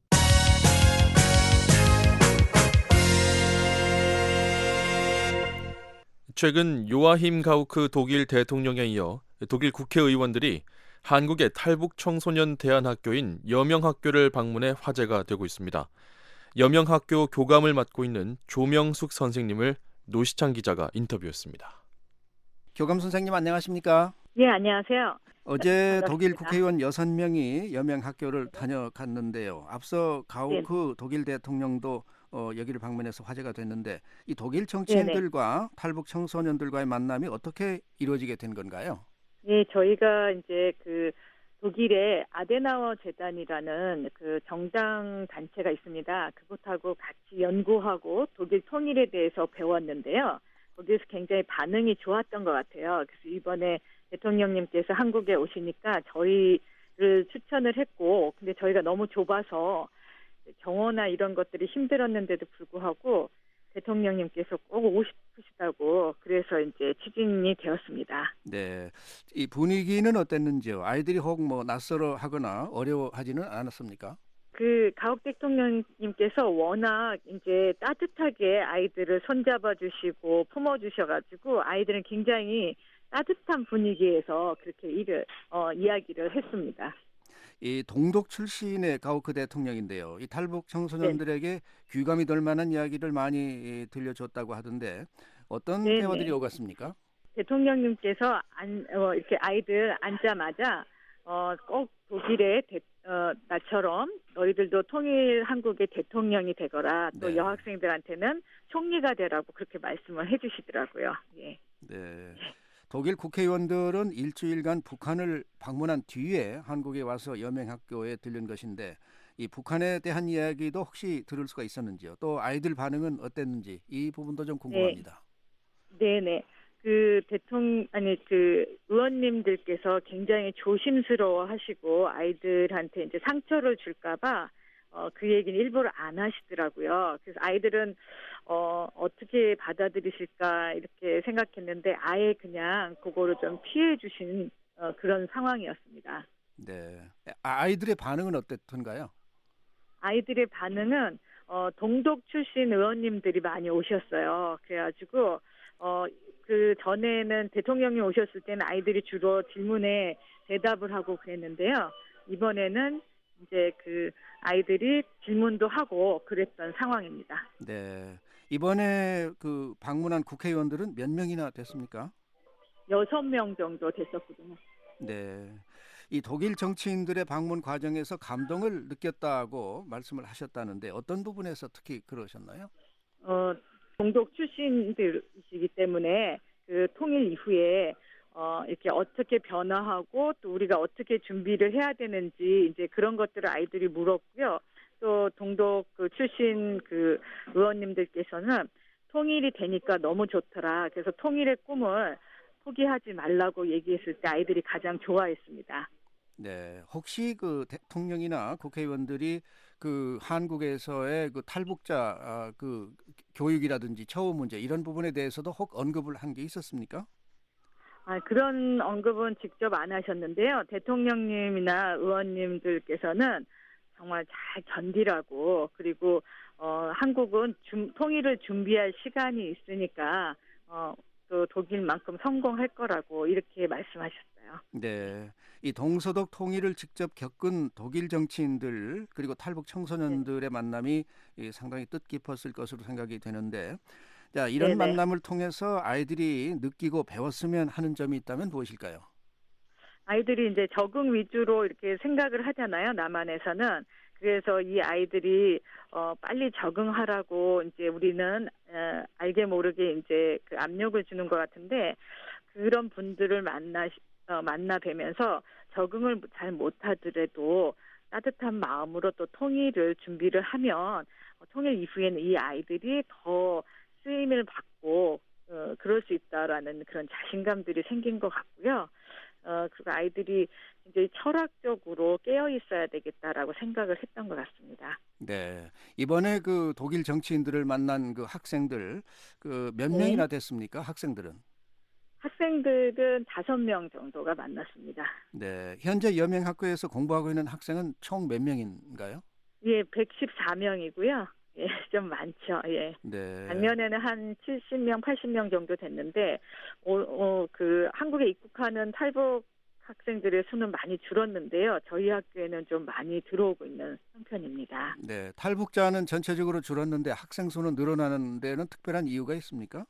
최근 요아힘 가우크 독일 대통령에 이어 독일 국회의원들이 한국의 탈북 청소년 대안학교인 여명학교를 방문해 화제가 되고 있습니다. 여명학교 교감을 맡고 있는 조명숙 선생님을 노시창 기자가 인터뷰했습니다. 교감 선생님 안녕하십니까? 예, 안녕하세요. 어제 반갑습니다. 독일 국회의원 6명이 여명학교를 다녀갔는데요. 앞서 가우크 독일 대통령도 여기를 방문해서 화제가 됐는데 이 독일 정치인들과 탈북 청소년들과의 만남이 어떻게 이루어지게 된 건가요? 예, 저희가 이제 그 독일의 아데나워 재단이라는 그 정당 단체가 있습니다. 그것하고 같이 연구하고 독일 통일에 대해서 배웠는데요. 거기에서 굉장히 반응이 좋았던 것 같아요. 그래서 이번에 대통령님께서 한국에 오시니까 저희를 추천을 했고, 근데 저희가 너무 좁아서 경호나 이런 것들이 힘들었는데도 불구하고 대통령님께서 꼭 오고 싶으시다고 그래서 이제 추진이 되었습니다. 네, 이 분위기는 어땠는지요? 아이들이 혹 뭐 낯설어 하거나 어려워하지는 않았습니까? 그 가욱 대통령님께서 워낙 이제 따뜻하게 아이들을 손잡아 주시고 품어 주셔가지고 아이들은 굉장히 따뜻한 분위기에서 그렇게 이야기를 했습니다. 이 동독 출신의 가우크 대통령인데요. 이 탈북 청소년들에게 귀감이 될 만한 이야기를 많이 들려줬다고 하던데 어떤 대화들이 오갔습니까? 대통령님께서 이렇게 아이들 앉자마자 꼭 독일의 나처럼 너희들도 통일 한국의 대통령이 되거라. 또 네. 여학생들한테는 총리가 되라고 그렇게 말씀을 해주시더라고요. 예. 네. 독일 국회의원들은 일주일간 북한을 방문한 뒤에 한국에 와서 여명학교에 들른 것인데 이 북한에 대한 이야기도 혹시 들을 수가 있었는지요? 또 아이들 반응은 어땠는지 이 부분도 좀 궁금합니다. 네네. 의원님들께서 굉장히 조심스러워하시고 아이들한테 이제 상처를 줄까봐 그 얘기는 일부러 안 하시더라고요. 그래서 아이들은 어떻게 받아들이실까 이렇게 생각했는데 아예 그냥 그거를 좀 피해 주신 그런 상황이었습니다. 네. 아이들의 반응은 어땠던가요? 아이들의 반응은 동독 출신 의원님들이 많이 오셨어요. 그래가지고 그 전에는 대통령이 오셨을 때는 아이들이 주로 질문에 대답을 하고 그랬는데요. 이번에는 이제 그 아이들이 질문도 하고 그랬던 상황입니다. 네. 이번에 그 방문한 국회의원들은 몇 명이나 됐습니까? 6명 정도 됐었거든요. 네. 이 독일 정치인들의 방문 과정에서 감동을 느꼈다고 말씀을 하셨다는데 어떤 부분에서 특히 그러셨나요? 동독 출신들이시기 때문에 그 통일 이후에 이렇게 어떻게 변화하고 또 우리가 어떻게 준비를 해야 되는지 이제 그런 것들을 아이들이 물었고요. 또 동독 그 출신 그 의원님들께서는 통일이 되니까 너무 좋더라. 그래서 통일의 꿈을 포기하지 말라고 얘기했을 때 아이들이 가장 좋아했습니다. 네. 혹시 그 대통령이나 국회의원들이 그 한국에서의 그 탈북자 그 교육이라든지 처우 문제 이런 부분에 대해서도 혹 언급을 한 게 있었습니까? 그런 언급은 직접 안 하셨는데요. 대통령님이나 의원님들께서는 정말 잘 견디라고 그리고 한국은 통일을 준비할 시간이 있으니까 또 독일만큼 성공할 거라고 이렇게 말씀하셨어요. 네. 이 동서독 통일을 직접 겪은 독일 정치인들 그리고 탈북 청소년들의 만남이 상당히 뜻깊었을 것으로 생각이 되는데 자, 이런 네네. 만남을 통해서 아이들이 느끼고 배웠으면 하는 점이 있다면 무엇일까요? 아이들이 이제 적응 위주로 이렇게 생각을 하잖아요. 남한에서는. 그래서 이 아이들이 빨리 적응하라고 이제 우리는 알게 모르게 이제 그 압력을 주는 것 같은데 그런 분들을 만나 뵈면서 적응을 잘 못하더라도 따뜻한 마음으로 또 통일을 준비를 하면 통일 이후에는 이 아이들이 더 쓰임을 받고 그럴 수 있다라는 그런 자신감들이 생긴 것 같고요. 그리고 아이들이 이제 철학적으로 깨어 있어야 되겠다라고 생각을 했던 것 같습니다. 네. 이번에 그 독일 정치인들을 만난 그 학생들 그 몇 네. 명이나 됐습니까? 학생들은? 학생들은 5명 정도가 만났습니다. 네. 현재 여명학교에서 공부하고 있는 학생은 총 몇 명인가요? 예, 114명이고요. 예, 좀 많죠. 예. 네. 작년에는 한 70명, 80명 정도 됐는데, 그 한국에 입국하는 탈북 학생들의 수는 많이 줄었는데요. 저희 학교에는 좀 많이 들어오고 있는 형편입니다. 네. 탈북자는 전체적으로 줄었는데 학생 수는 늘어나는 데는 특별한 이유가 있습니까?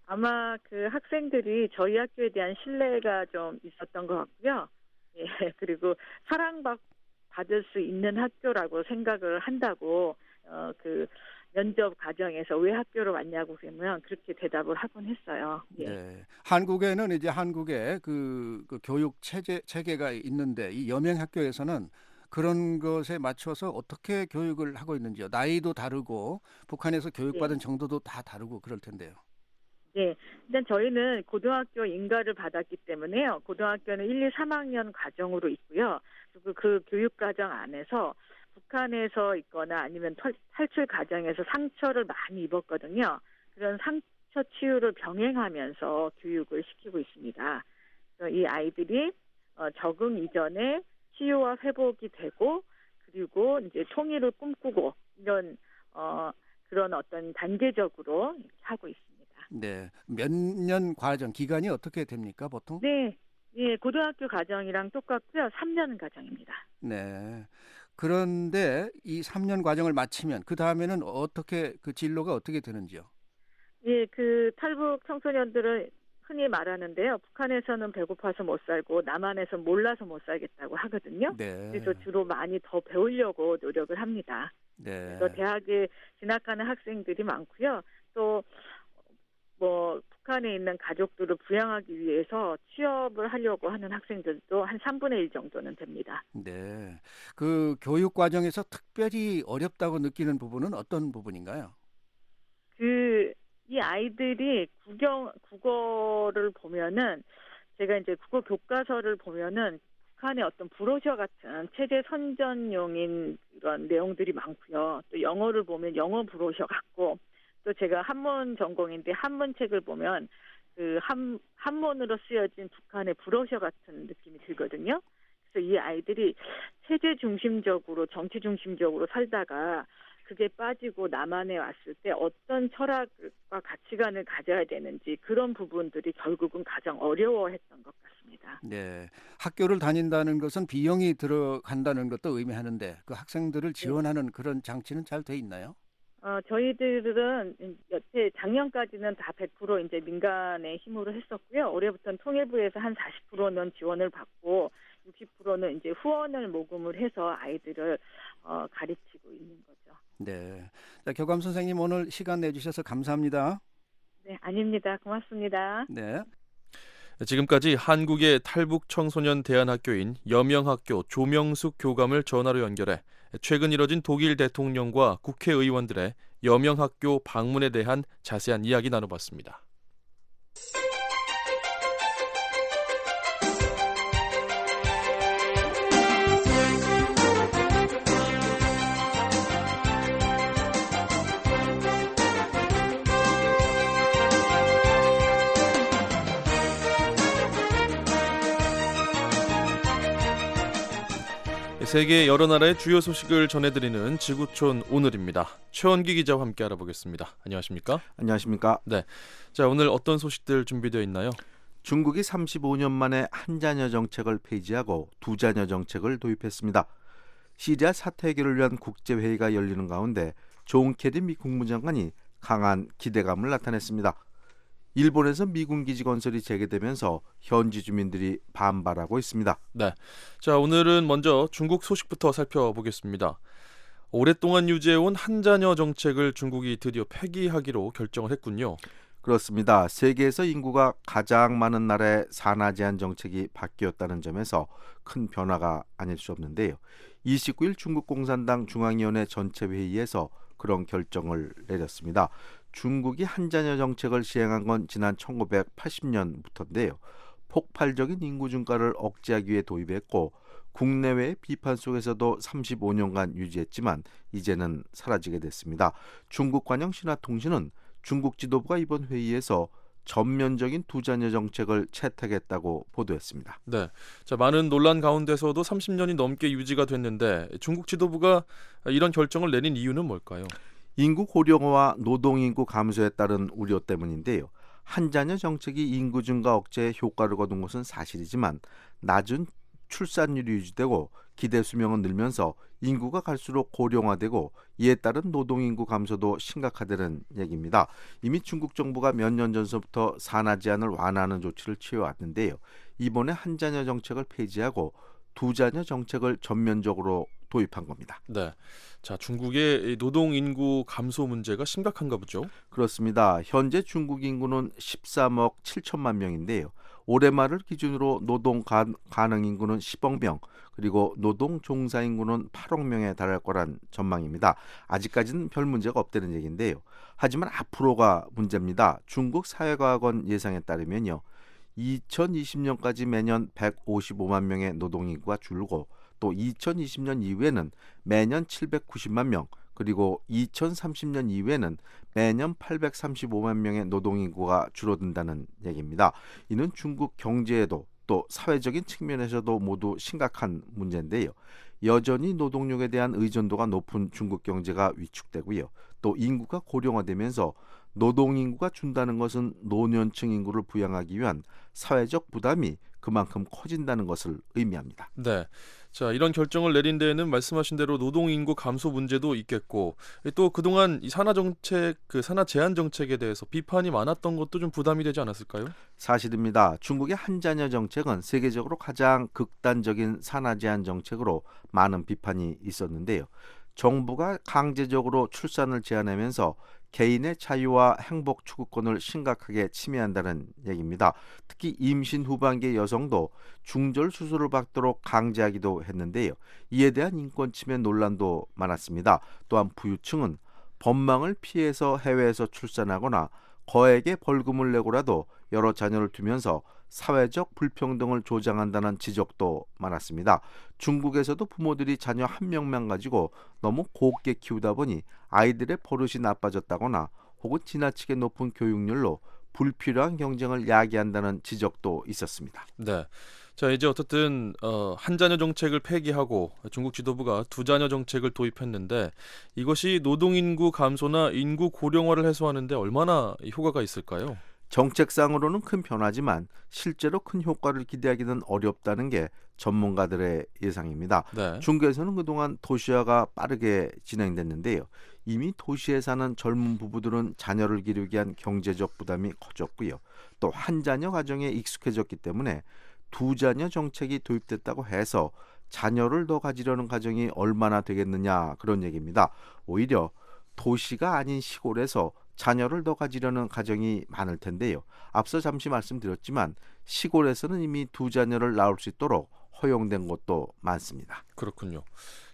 아마 그 학생들이 저희 학교에 대한 신뢰가 좀 있었던 것 같고요. 예, 그리고 사랑받을 수 있는 학교라고 생각을 한다고 그 면접 과정에서 왜 학교로 왔냐고 그러면 그렇게 대답을 하곤 했어요. 예. 네. 한국에는 이제 한국의 그 교육 체계가 있는데 이 여명학교에서는 그런 것에 맞춰서 어떻게 교육을 하고 있는지요? 나이도 다르고 북한에서 교육받은 정도도 다 다르고 그럴 텐데요. 네, 일단 저희는 고등학교 인가를 받았기 때문에요. 고등학교는 1, 2, 3학년 과정으로 있고요. 그리고 그 교육 과정 안에서 북한에서 있거나 아니면 탈출 과정에서 상처를 많이 입었거든요. 그런 상처 치유를 병행하면서 교육을 시키고 있습니다. 그래서 이 아이들이 적응 이전에 치유와 회복이 되고 그리고 이제 통일을 꿈꾸고 이런 그런 어떤 단계적으로 이렇게 하고 있습니다. 네. 몇 년 과정 기간이 어떻게 됩니까, 보통? 네. 예, 고등학교 과정이랑 똑같고요. 3년 과정입니다. 네. 그런데 이 3년 과정을 마치면 그 다음에는 어떻게 그 진로가 어떻게 되는지요? 예, 그 탈북 청소년들은 흔히 말하는데요. 북한에서는 배고파서 못 살고 남한에서 몰라서 못 살겠다고 하거든요. 네. 그래서 주로 많이 더 배우려고 노력을 합니다. 네. 그래서 대학에 진학하는 학생들이 많고요. 또 뭐 북한에 있는 가족들을 부양하기 위해서 취업을 하려고 하는 학생들도 한 3분의 1 정도는 됩니다. 네. 그 교육 과정에서 특별히 어렵다고 느끼는 부분은 어떤 부분인가요? 이 아이들이 국어를 보면은 제가 이제 국어 교과서를 보면은 북한의 어떤 브로셔 같은 체제 선전용인 그런 내용들이 많고요. 또 영어를 보면 영어 브로셔 같고, 또 제가 한문 전공인데 한문 책을 보면 그 한문으로 쓰여진 북한의 브로셔 같은 느낌이 들거든요. 그래서 이 아이들이 체제 중심적으로 정치 중심적으로 살다가 그게 빠지고 남한에 왔을 때 어떤 철학과 가치관을 가져야 되는지 그런 부분들이 결국은 가장 어려워했던 것 같습니다. 네. 학교를 다닌다는 것은 비용이 들어간다는 것도 의미하는데 그 학생들을 지원하는 그런 장치는 잘 돼 있나요? 저희들은 여태 작년까지는 다 100% 이제 민간의 힘으로 했었고요. 올해부터는 통일부에서 한 40%는 지원을 받고 60%는 이제 후원을 모금을 해서 아이들을 가르치고 있는 거죠. 네. 자, 교감 선생님 오늘 시간 내주셔서 감사합니다. 네, 아닙니다. 고맙습니다. 네. 지금까지 한국의 탈북 청소년 대안학교인 여명학교 조명숙 교감을 전화로 연결해 최근 이뤄진 독일 대통령과 국회의원들의 여명학교 방문에 대한 자세한 이야기 나눠봤습니다. 세계 여러 나라의 주요 소식을 전해드리는 지구촌 오늘입니다. 최원기 기자와 함께 알아보겠습니다. 안녕하십니까? 안녕하십니까? 네. 자, 오늘 어떤 소식들 준비되어 있나요? 중국이 35년 만에 한 자녀 정책을 폐지하고 두 자녀 정책을 도입했습니다. 시리아 사태 해결을 위한 국제회의가 열리는 가운데 존 케리 미 국무장관이 강한 기대감을 나타냈습니다. 일본에서 미군 기지 건설이 재개되면서 현지 주민들이 반발하고 있습니다. 네. 자, 오늘은 먼저 중국 소식부터 살펴보겠습니다. 오랫동안 유지해온 한 자녀 정책을 중국이 드디어 폐기하기로 결정을 했군요. 그렇습니다. 세계에서 인구가 가장 많은 나라의 산하 제한 정책이 바뀌었다는 점에서 큰 변화가 아닐 수 없는데요. 29일 중국 공산당 중앙위원회 전체 회의에서 그런 결정을 내렸습니다. 중국이 한 자녀 정책을 시행한 건 지난 1980년부터인데요. 폭발적인 인구 증가를 억제하기 위해 도입했고 국내외의 비판 속에서도 35년간 유지했지만 이제는 사라지게 됐습니다. 중국 관영 신화통신은 중국 지도부가 이번 회의에서 전면적인 두 자녀 정책을 채택했다고 보도했습니다. 네, 자, 많은 논란 가운데서도 30년이 넘게 유지가 됐는데 중국 지도부가 이런 결정을 내린 이유는 뭘까요? 인구 고령화와 노동인구 감소에 따른 우려 때문인데요. 한 자녀 정책이 인구 증가 억제에 효과를 거둔 것은 사실이지만 낮은 출산율이 유지되고 기대 수명은 늘면서 인구가 갈수록 고령화되고 이에 따른 노동인구 감소도 심각하다는 얘기입니다. 이미 중국 정부가 몇 년 전서부터 산하 제한을 완화하는 조치를 취해왔는데요. 이번에 한 자녀 정책을 폐지하고 두 자녀 정책을 전면적으로 도입한 겁니다. 네, 자, 중국의 노동 인구 감소 문제가 심각한가 보죠? 그렇습니다. 현재 중국 인구는 13억 7천만 명인데요. 올해 말을 기준으로 노동 가능 인구는 10억 명, 그리고 노동 종사 인구는 8억 명에 달할 거란 전망입니다. 아직까지는 별 문제가 없다는 얘기인데요. 하지만 앞으로가 문제입니다. 중국 사회과학원 예상에 따르면요. 2020년까지 매년 155만 명의 노동 인구가 줄고 또 2020년 이후에는 매년 790만 명, 그리고 2030년 이후에는 매년 835만 명의 노동인구가 줄어든다는 얘기입니다. 이는 중국 경제에도 또 사회적인 측면에서도 모두 심각한 문제인데요. 여전히 노동력에 대한 의존도가 높은 중국 경제가 위축되고요. 또 인구가 고령화되면서 노동인구가 준다는 것은 노년층 인구를 부양하기 위한 사회적 부담이 그만큼 커진다는 것을 의미합니다. 네, 자, 이런 결정을 내린 데에는 말씀하신 대로 노동 인구 감소 문제도 있겠고 또 그동안 이 산하 정책, 산하 제한 정책에 대해서 비판이 많았던 것도 좀 부담이 되지 않았을까요? 사실입니다. 중국의 한자녀 정책은 세계적으로 가장 극단적인 산하 제한 정책으로 많은 비판이 있었는데요. 정부가 강제적으로 출산을 제한하면서 개인의 자유와 행복 추구권을 심각하게 침해한다는 얘기입니다. 특히 임신 후반기 여성도 중절 수술을 받도록 강제하기도 했는데요. 이에 대한 인권 침해 논란도 많았습니다. 또한 부유층은 법망을 피해서 해외에서 출산하거나 거액의 벌금을 내고라도 여러 자녀를 두면서 사회적 불평등을 조장한다는 지적도 많았습니다. 중국에서도 부모들이 자녀 한 명만 가지고 너무 곱게 키우다 보니 아이들의 버릇이 나빠졌다거나 혹은 지나치게 높은 교육열로 불필요한 경쟁을 야기한다는 지적도 있었습니다. 네. 자, 이제 어쨌든 한자녀 정책을 폐기하고 중국 지도부가 두자녀 정책을 도입했는데 이것이 노동인구 감소나 인구 고령화를 해소하는 데 얼마나 효과가 있을까요? 정책상으로는 큰 변화지만 실제로 큰 효과를 기대하기는 어렵다는 게 전문가들의 예상입니다. 네. 중국에서는 그동안 도시화가 빠르게 진행됐는데요. 이미 도시에 사는 젊은 부부들은 자녀를 기르기 위한 경제적 부담이 커졌고요. 또 한 자녀 가정에 익숙해졌기 때문에 두 자녀 정책이 도입됐다고 해서 자녀를 더 가지려는 가정이 얼마나 되겠느냐 그런 얘기입니다. 오히려 도시가 아닌 시골에서 자녀를 더 가지려는 가정이 많을 텐데요. 앞서 잠시 말씀드렸지만 시골에서는 이미 두 자녀를 낳을 수 있도록 허용된 곳도 많습니다. 그렇군요.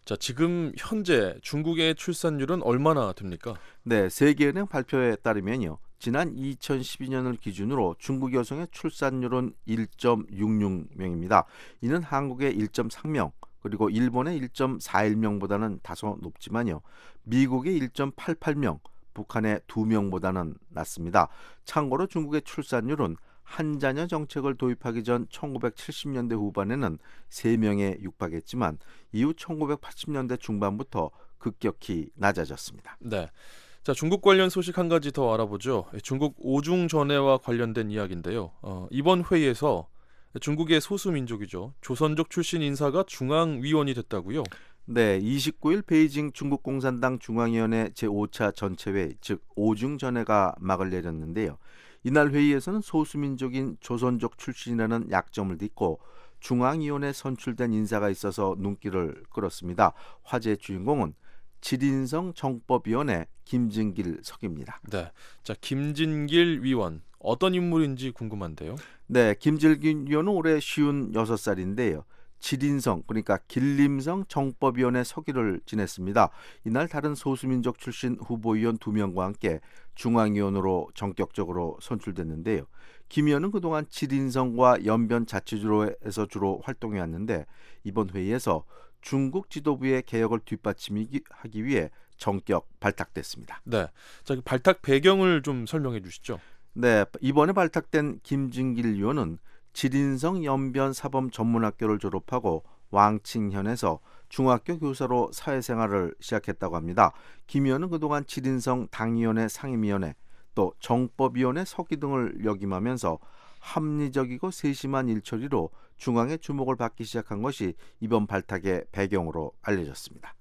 자, 지금 현재 중국의 출산율은 얼마나 됩니까? 네, 세계은행 발표에 따르면요. 지난 2012년을 기준으로 중국 여성의 출산율은 1.66명입니다. 이는 한국의 1.3명, 그리고 일본의 1.41명보다는 다소 높지만요. 미국의 1.88명, 북한의 2명보다는 낮습니다. 참고로 중국의 출산율은 한자녀 정책을 도입하기 전 1970년대 후반에는 3명에 육박했지만 이후 1980년대 중반부터 급격히 낮아졌습니다. 네. 자, 중국 관련 소식 한 가지 더 알아보죠. 중국 오중 전해와 관련된 이야기인데요. 이번 회의에서 중국의 소수민족이죠. 조선족 출신 인사가 중앙위원이 됐다고요? 네, 29일 베이징 중국공산당 중앙위원회 제5차 전체회의, 즉 오중전회가 막을 내렸는데요. 이날 회의에서는 소수민족인 조선족 출신이라는 약점을 딛고 중앙위원회 선출된 인사가 있어서 눈길을 끌었습니다. 화제의 주인공은 지린성 정법위원회 김진길 석입니다. 네, 자, 김진길 위원 어떤 인물인지 궁금한데요. 네, 김진길 위원은 올해 56살인데요. 지린성, 그러니까 길림성 정법위원회 서기를 지냈습니다. 이날 다른 소수민족 출신 후보위원 2명과 함께 중앙위원으로 전격적으로 선출됐는데요. 김 의원은 그동안 지린성과 연변자치주로에서 주로 활동해왔는데 이번 회의에서 중국 지도부의 개혁을 뒷받침하기 위해 전격 발탁됐습니다. 네, 자, 그 발탁 배경을 좀 설명해 주시죠. 네, 이번에 발탁된 김진길 의원은 지린성 연변사범전문학교를 졸업하고 왕칭현에서 중학교 교사로 사회생활을 시작했다고 합니다. 김 의원은 그동안 지린성 당위원회 상임위원회 또 정법위원회 서기 등을 역임하면서 합리적이고 세심한 일처리로 중앙의 주목을 받기 시작한 것이 이번 발탁의 배경으로 알려졌습니다.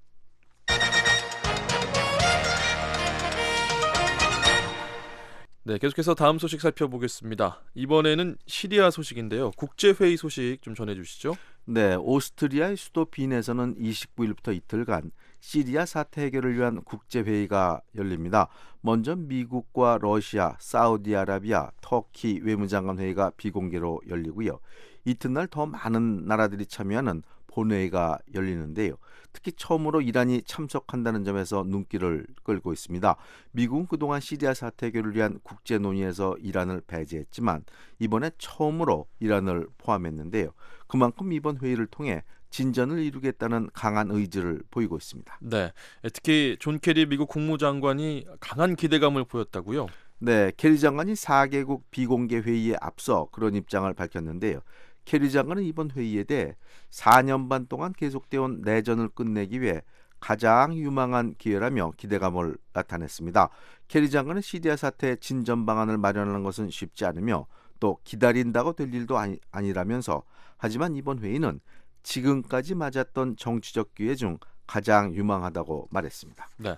네, 계속해서 다음 소식 살펴보겠습니다. 이번에는 시리아 소식인데요. 국제회의 소식 좀 전해주시죠. 네, 오스트리아의 수도 빈에서는 29일부터 이틀간 시리아 사태 해결을 위한 국제회의가 열립니다. 먼저 미국과 러시아, 사우디아라비아, 터키 외무장관 회의가 비공개로 열리고요. 이튿날 더 많은 나라들이 참여하는 본회의가 열리는데요. 특히 처음으로 이란이 참석한다는 점에서 눈길을 끌고 있습니다. 미국은 그동안 시리아 사태 해결을 위한 국제 논의에서 이란을 배제했지만 이번에 처음으로 이란을 포함했는데요. 그만큼 이번 회의를 통해 진전을 이루겠다는 강한 의지를 보이고 있습니다. 네, 특히 존 케리 미국 국무장관이 강한 기대감을 보였다고요? 네, 케리 장관이 4개국 비공개 회의에 앞서 그런 입장을 밝혔는데요. 케리 장관은 이번 회의에 대해 4년 반 동안 계속되어온 내전을 끝내기 위해 가장 유망한 기회라며 기대감을 나타냈습니다. 케리 장관은 시리아 사태의 진전 방안을 마련하는 것은 쉽지 않으며 또 기다린다고 될 일도 아니라면서 하지만 이번 회의는 지금까지 맞았던 정치적 기회 중 가장 유망하다고 말했습니다. 네,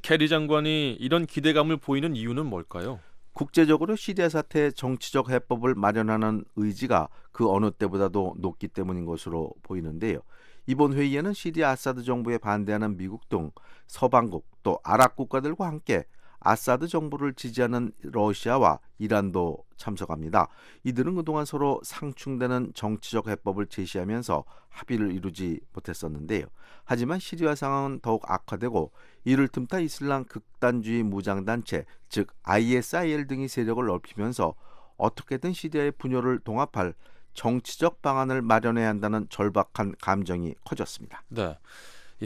캐리 장관이 이런 기대감을 보이는 이유는 뭘까요? 국제적으로 시리아 사태의 정치적 해법을 마련하는 의지가 그 어느 때보다도 높기 때문인 것으로 보이는데요. 이번 회의에는 시리아 아사드 정부에 반대하는 미국 등 서방국 또 아랍 국가들과 함께 아사드 정부를 지지하는 러시아와 이란도 참석합니다. 이들은 그동안 서로 상충되는 정치적 해법을 제시하면서 합의를 이루지 못했었는데요. 하지만 시리아 상황은 더욱 악화되고 이를 틈타 이슬람 극단주의 무장단체 즉 ISIL 등이 세력을 넓히면서 어떻게든 시리아의 분열을 동합할 정치적 방안을 마련해야 한다는 절박한 감정이 커졌습니다. 네.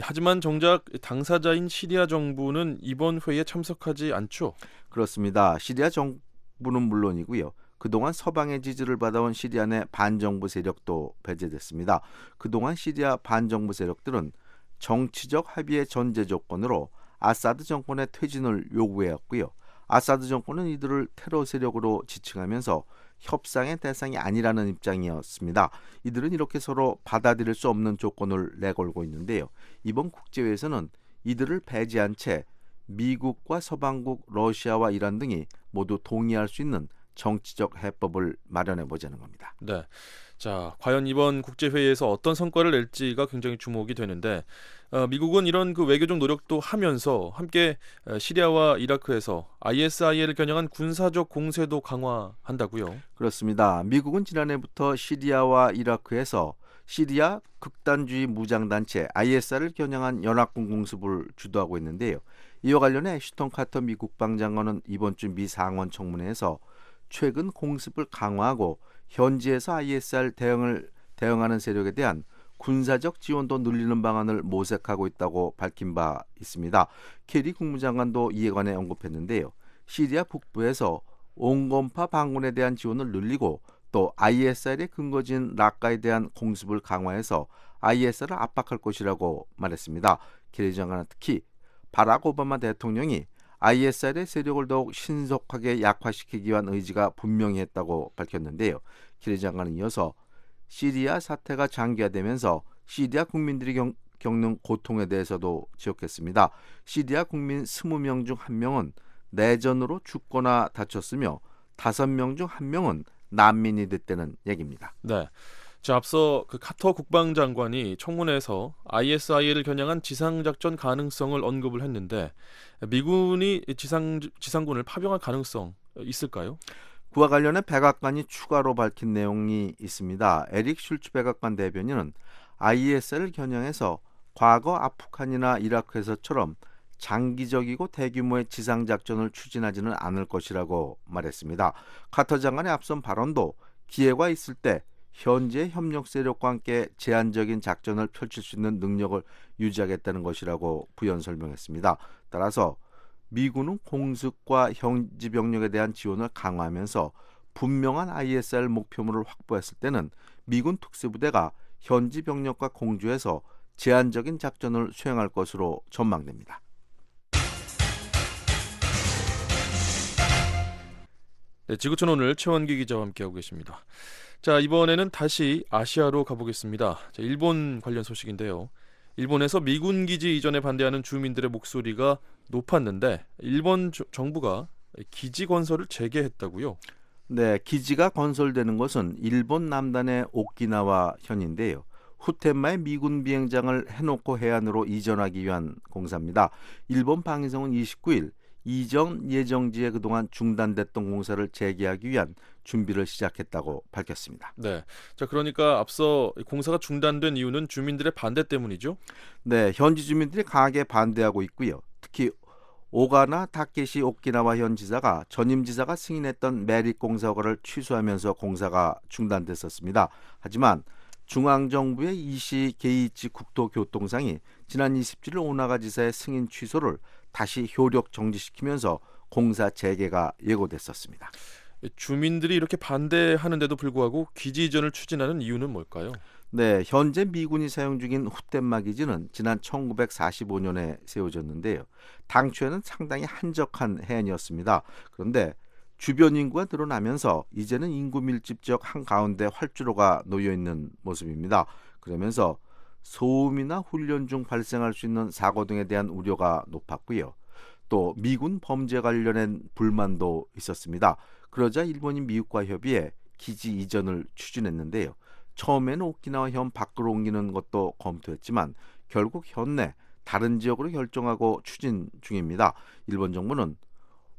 하지만 정작 당사자인 시리아 정부는 이번 회의에 참석하지 않죠? 그렇습니다. 시리아 정부는 물론이고요. 그동안 서방의 지지를 받아온 시리아 내 반정부 세력도 배제됐습니다. 그동안 시리아 반정부 세력들은 정치적 합의의 전제 조건으로 아사드 정권의 퇴진을 요구해왔고요. 아사드 정권은 이들을 테러 세력으로 지칭하면서 협상의 대상이 아니라는 입장이었습니다. 이들은 이렇게 서로 받아들일 수 없는 조건을 내걸고 있는데요. 이번 국제회의에서는 이들을 배제한 채 미국과 서방국, 러시아와 이란 등이 모두 동의할 수 있는 정치적 해법을 마련해 보자는 겁니다. 네. 자, 과연 이번 국제회의에서 어떤 성과를 낼지가 굉장히 주목이 되는데 미국은 이런 그 외교적 노력도 하면서 함께 시리아와 이라크에서 ISIL을 겨냥한 군사적 공세도 강화한다고요? 그렇습니다. 미국은 지난해부터 시리아와 이라크에서 시리아 극단주의 무장단체 ISIL을 겨냥한 연합군 공습을 주도하고 있는데요. 이와 관련해 애슈턴 카터 미 국방장관은 이번 주 미 상원 청문회에서 최근 공습을 강화하고 현지에서 ISIL 대응하는 세력에 대한 군사적 지원도 늘리는 방안을 모색하고 있다고 밝힌 바 있습니다. 케리 국무장관도 이에 관해 언급했는데요. 시리아 북부에서 온건파 반군에 대한 지원을 늘리고 또 ISIL의 근거지인 라카에 대한 공습을 강화해서 ISIL을 압박할 것이라고 말했습니다. 케리 장관은 특히 바락 오바마 대통령이 ISIL의 세력을 더욱 신속하게 약화시키기 위한 의지가 분명히 했다고 밝혔는데요. 케리 장관은 이어서 시리아 사태가 장기화되면서 시리아 국민들이 겪는 고통에 대해서도 지적했습니다. 시리아 국민 20명 중 1명은 내전으로 죽거나 다쳤으며 5명 중 1명은 난민이 됐다는 얘기입니다. 네. 자, 앞서 그 카터 국방장관이 청문회에서 ISIL을 겨냥한 지상작전 가능성을 언급을 했는데 미군이 지상군을 파병할 가능성 있을까요? 그와 관련해 백악관이 추가로 밝힌 내용이 있습니다. 에릭 슐츠 백악관 대변인은 ISIL을 겨냥해서 과거 아프간이나 이라크에서처럼 장기적이고 대규모의 지상작전을 추진하지는 않을 것이라고 말했습니다. 카터 장관의 앞선 발언도 기회가 있을 때 현재 협력 세력과 함께 제한적인 작전을 펼칠 수 있는 능력을 유지하겠다는 것이라고 부연 설명했습니다. 따라서 미군은 공습과 현지 병력에 대한 지원을 강화하면서 분명한 ISIL 목표물을 확보했을 때는 미군 특수부대가 현지 병력과 공조해서 제한적인 작전을 수행할 것으로 전망됩니다. 네, 지구촌 오늘 최원기 기자와 함께하고 계십니다. 자, 이번에는 다시 아시아로 가보겠습니다. 자, 일본 관련 소식인데요. 일본에서 미군 기지 이전에 반대하는 주민들의 목소리가 높았는데 일본 정부가 기지 건설을 재개했다고요? 네, 기지가 건설되는 것은 일본 남단의 오키나와 현인데요. 후텐마의 미군 비행장을 해놓고 해안으로 이전하기 위한 공사입니다. 일본 방위성은 29일 이전 예정지에 그동안 중단됐던 공사를 재개하기 위한 준비를 시작했다고 밝혔습니다. 네, 자 그러니까 앞서 공사가 중단된 이유는 주민들의 반대 때문이죠? 네, 현지 주민들이 강하게 반대하고 있고요. 특히 오가나 다케시 오키나와 현 지사가 전임 지사가 승인했던 매립 공사 허가를 취소하면서 공사가 중단됐었습니다. 하지만 중앙정부의 이시 게이치 국토교통상이 지난 27일 오나가 지사의 승인 취소를 다시 효력 정지시키면서 공사 재개가 예고됐었습니다. 주민들이 이렇게 반대하는데도 불구하고 기지 이전을 추진하는 이유는 뭘까요? 네, 현재 미군이 사용 중인 후텐마 기지는 지난 1945년에 세워졌는데요. 당초에는 상당히 한적한 해안이었습니다. 그런데 주변 인구가 늘어나면서 이제는 인구 밀집 지역 한가운데 활주로가 놓여 있는 모습입니다. 그러면서 소음이나 훈련 중 발생할 수 있는 사고 등에 대한 우려가 높았고요. 또 미군 범죄 관련된 불만도 있었습니다. 그러자 일본이 미국과 협의해 기지 이전을 추진했는데요. 처음에는 오키나와 현 밖으로 옮기는 것도 검토했지만 결국 현 내 다른 지역으로 결정하고 추진 중입니다. 일본 정부는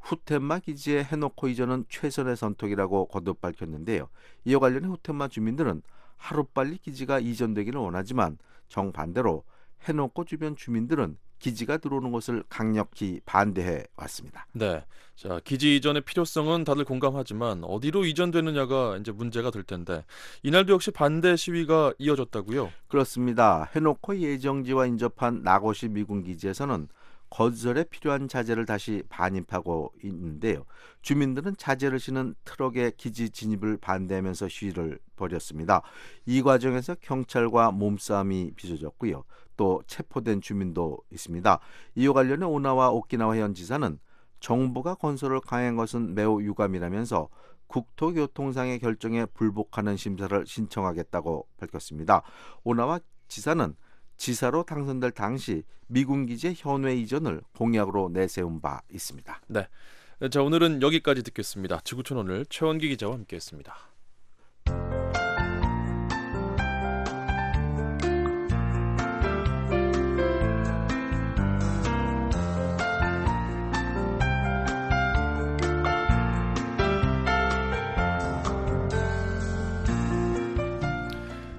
후텐마 기지의 해노코 이전은 최선의 선택이라고 거듭 밝혔는데요. 이와 관련해 후텐마 주민들은 하루빨리 기지가 이전되기를 원하지만 정반대로 해노코 주변 주민들은 기지가 들어오는 것을 강력히 반대해 왔습니다. 네, 자 기지 이전의 필요성은 다들 공감하지만 어디로 이전되느냐가 이제 문제가 될 텐데 이날도 역시 반대 시위가 이어졌다고요? 그렇습니다. 해노코 예정지와 인접한 나고시 미군 기지에서는 건설에 필요한 자재를 다시 반입하고 있는데요. 주민들은 자재를 싣는 트럭의 기지 진입을 반대하면서 시위를 벌였습니다. 이 과정에서 경찰과 몸싸움이 빚어졌고요. 또 체포된 주민도 있습니다. 이와 관련해 오나와 오키나와 현 지사는 정부가 건설을 강행한 것은 매우 유감이라면서 국토교통상의 결정에 불복하는 심사를 신청하겠다고 밝혔습니다. 오나와 지사는 지사로 당선될 당시 미군 기지의 현외 이전을 공약으로 내세운 바 있습니다. 네, 자 오늘은 여기까지 듣겠습니다. 지구촌 오늘 최원기 기자와 함께했습니다.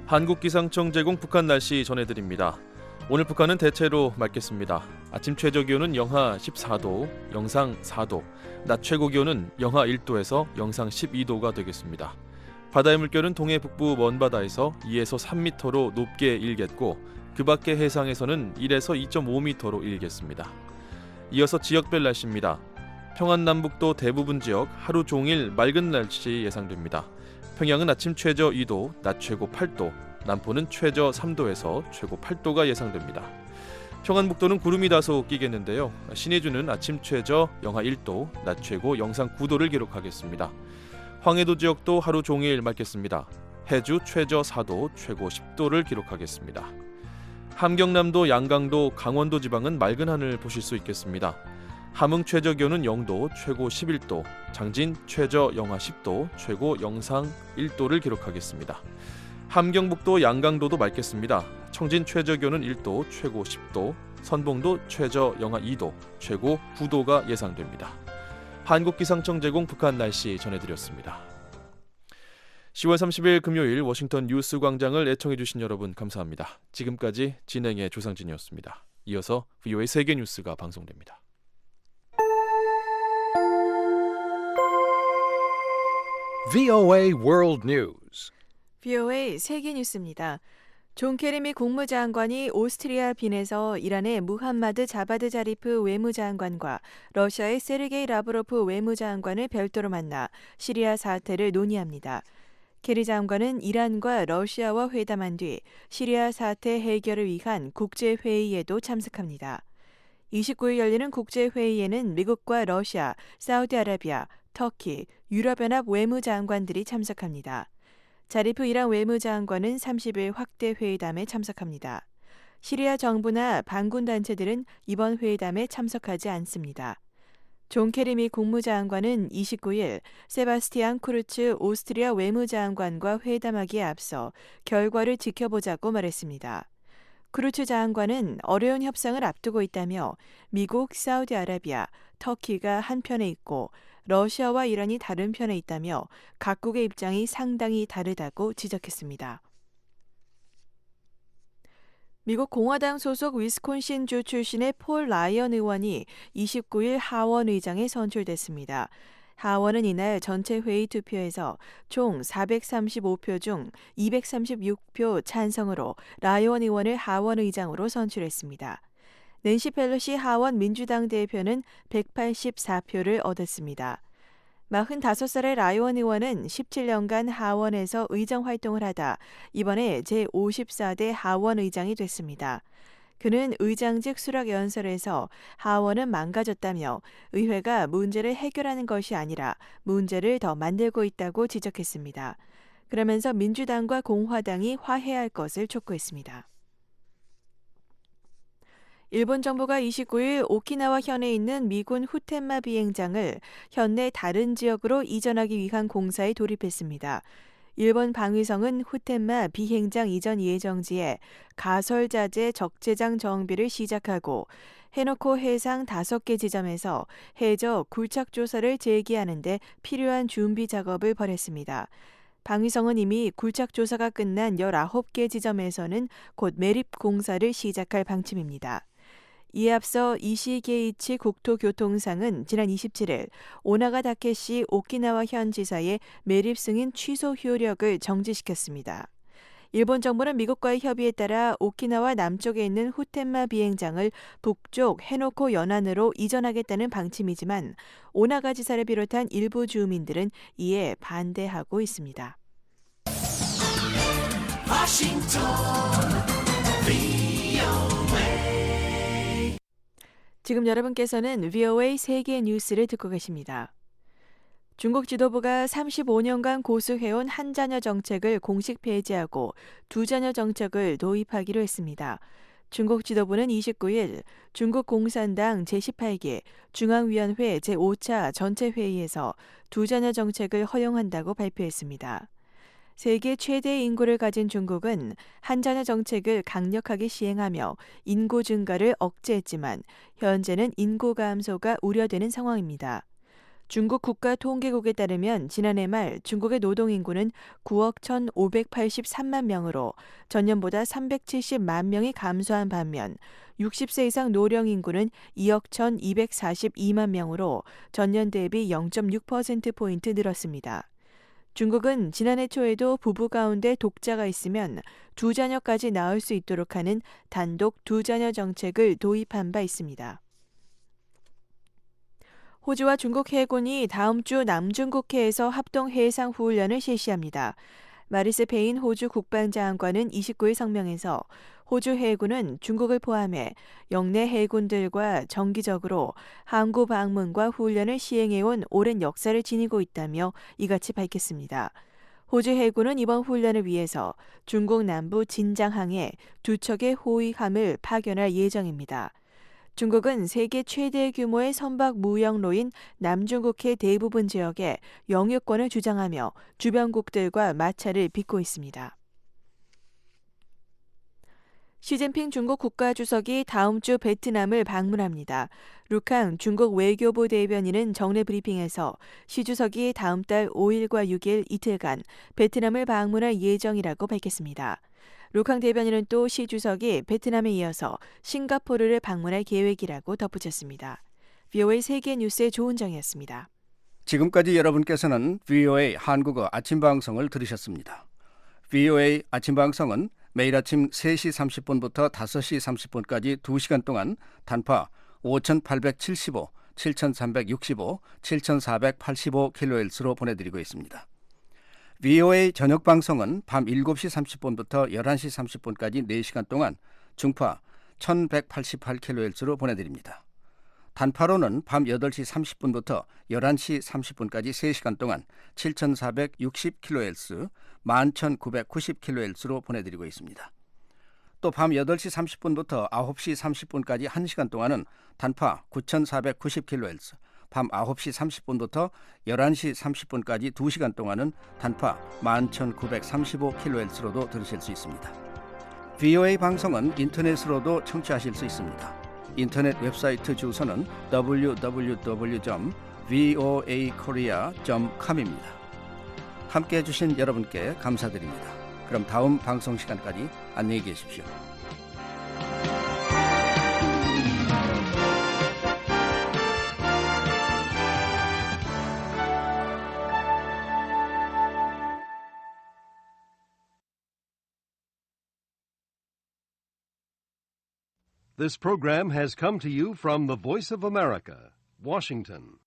한국기상청 제공 북한 날씨 전해드립니다. 오늘 북한은 대체로 맑겠습니다. 아침 최저 기온은 영하 14도, 영상 4도, 낮 최고 기온은 영하 1도에서 영상 12도가 되겠습니다. 바다의 물결은 동해 북부 먼바다에서 2에서 3m로 높게 일겠고 그 밖의 해상에서는 1에서 2.5m로 일겠습니다. 이어서 지역별 날씨입니다. 평안남북도 대부분 지역 하루 종일 맑은 날씨 예상됩니다. 평양은 아침 최저 2도, 낮 최고 8도, 남포는 최저 3도에서 최고 8도가 예상됩니다. 평안북도는 구름이 다소 끼겠는데요. 신의주는 아침 최저 영하 1도, 낮 최고 영상 9도를 기록하겠습니다. 황해도 지역도 하루 종일 맑겠습니다. 해주 최저 4도, 최고 10도를 기록하겠습니다. 함경남도, 양강도, 강원도 지방은 맑은 하늘 보실 수 있겠습니다. 함흥 최저 기온은 0도, 최고 11도, 장진 최저 영하 10도, 최고 영상 1도를 기록하겠습니다. 함경북도, 양강도도 맑겠습니다. 청진 최저 기온은 1도, 최고 10도, 선봉도 최저 영하 2도, 최고 9도가 예상됩니다. 한국기상청 제공 북한 날씨 전해드렸습니다. 10월 30일 금요일 워싱턴 뉴스 광장을 애청해주신 여러분 감사합니다. 지금까지 진행의 조상진이었습니다. 이어서 VOA 세계 뉴스가 방송됩니다. VOA World News. VOA 세계 뉴스입니다. 존 케리 미 국무장관이 오스트리아 빈에서 이란의 무함마드 자바드 자리프 외무장관과 러시아의 세르게이 라브로프 외무장관을 별도로 만나 시리아 사태를 논의합니다. 케리 장관은 이란과 러시아와 회담한 뒤 시리아 사태 해결을 위한 국제회의에도 참석합니다. 29일 열리는 국제회의에는 미국과 러시아, 사우디아라비아, 터키, 유럽연합 외무장관들이 참석합니다. 자리프 이란 외무장관은 30일 확대 회담에 참석합니다. 시리아 정부나 반군 단체들은 이번 회담에 참석하지 않습니다. 존 케리 미 국무장관은 29일 세바스티안 쿠르츠 오스트리아 외무장관과 회담하기에 앞서 결과를 지켜보자고 말했습니다. 쿠르츠 장관은 어려운 협상을 앞두고 있다며 미국, 사우디아라비아, 터키가 한편에 있고 러시아와 이란이 다른 편에 있다며 각국의 입장이 상당히 다르다고 지적했습니다. 미국 공화당 소속 위스콘신주 출신의 폴 라이언 의원이 29일 하원 의장에 선출됐습니다. 하원은 이날 전체 회의 투표에서 총 435표 중 236표 찬성으로 라이언 의원을 하원 의장으로 선출했습니다. 낸시 펠로시 하원 민주당 대표는 184표를 얻었습니다. 45살의 라이언 의원은 17년간 하원에서 의정 활동을 하다 이번에 제54대 하원 의장이 됐습니다. 그는 의장직 수락 연설에서 하원은 망가졌다며 의회가 문제를 해결하는 것이 아니라 문제를 더 만들고 있다고 지적했습니다. 그러면서 민주당과 공화당이 화해할 것을 촉구했습니다. 일본 정부가 29일 오키나와 현에 있는 미군 후텐마 비행장을 현내 다른 지역으로 이전하기 위한 공사에 돌입했습니다. 일본 방위성은 후텐마 비행장 이전 예정지에 가설자재 적재장 정비를 시작하고 해노코 해상 5개 지점에서 해저 굴착 조사를 재개하는 데 필요한 준비 작업을 벌였습니다. 방위성은 이미 굴착 조사가 끝난 19개 지점에서는 곧 매립 공사를 시작할 방침입니다. 이에 앞서 이시게이치 국토교통상은 지난 27일 오나가 다케시 오키나와 현 지사의 매립 승인 취소 효력을 정지시켰습니다. 일본 정부는 미국과의 협의에 따라 오키나와 남쪽에 있는 후텐마 비행장을 북쪽 해노코 연안으로 이전하겠다는 방침이지만 오나가 지사를 비롯한 일부 주민들은 이에 반대하고 있습니다. 지금 여러분께서는 VOA 세계 뉴스를 듣고 계십니다. 중국 지도부가 35년간 고수해온 한 자녀 정책을 공식 폐지하고 두 자녀 정책을 도입하기로 했습니다. 중국 지도부는 29일 중국 공산당 제18기 중앙위원회 제5차 전체 회의에서 두 자녀 정책을 허용한다고 발표했습니다. 세계 최대 인구를 가진 중국은 한 자녀 정책을 강력하게 시행하며 인구 증가를 억제했지만 현재는 인구 감소가 우려되는 상황입니다. 중국 국가통계국에 따르면 지난해 말 중국의 노동인구는 9억 1,583만 명으로 전년보다 370만 명이 감소한 반면 60세 이상 노령인구는 2억 1,242만 명으로 전년 대비 0.6%포인트 늘었습니다. 중국은 지난해 초에도 부부 가운데 독자가 있으면 두 자녀까지 낳을 수 있도록 하는 단독 두 자녀 정책을 도입한 바 있습니다. 호주와 중국 해군이 다음 주 남중국해에서 합동 해상 훈련을 실시합니다. 마리스 페인 호주 국방장관은 29일 성명에서 호주 해군은 중국을 포함해 영내 해군들과 정기적으로 항구 방문과 훈련을 시행해온 오랜 역사를 지니고 있다며 이같이 밝혔습니다. 호주 해군은 이번 훈련을 위해서 중국 남부 진장항에 두 척의 호위함을 파견할 예정입니다. 중국은 세계 최대 규모의 선박 무역로인 남중국해 대부분 지역에 영유권을 주장하며 주변국들과 마찰을 빚고 있습니다. 시진핑 중국 국가주석이 다음 주 베트남을 방문합니다. 루캉 중국 외교부 대변인은 정례 브리핑에서 시 주석이 다음 달 5일과 6일 이틀간 베트남을 방문할 예정이라고 밝혔습니다. 루캉 대변인은 또 시 주석이 베트남에 이어서 싱가포르를 방문할 계획이라고 덧붙였습니다. VOA 세계 뉴스의 조은정이었습니다. 지금까지 여러분께서는 VOA 한국어 아침 방송을 들으셨습니다. VOA 아침 방송은 매일 아침 3시 30분부터 5시 30분까지 2시간 동안 단파 5,875, 7,365, 7,485kHz로 보내드리고 있습니다. VOA 저녁 방송은 밤 7시 30분부터 11시 30분까지 4시간 동안 중파 1188kHz로 보내드립니다. 단파로는 밤 8시 30분부터 11시 30분까지 3시간 동안 7460kHz, 11990kHz로 보내드리고 있습니다. 또 밤 8시 30분부터 9시 30분까지 1시간 동안은 단파 9490kHz, 밤 9시 30분부터 11시 30분까지 2시간 동안은 단파 11935kHz로도 들으실 수 있습니다. VOA 방송은 인터넷으로도 청취하실 수 있습니다. 인터넷 웹사이트 주소는 www.voakorea.com입니다. 함께해 주신 여러분께 감사드립니다. 그럼 다음 방송 시간까지 안녕히 계십시오. This program has come to you from the Voice of America, Washington.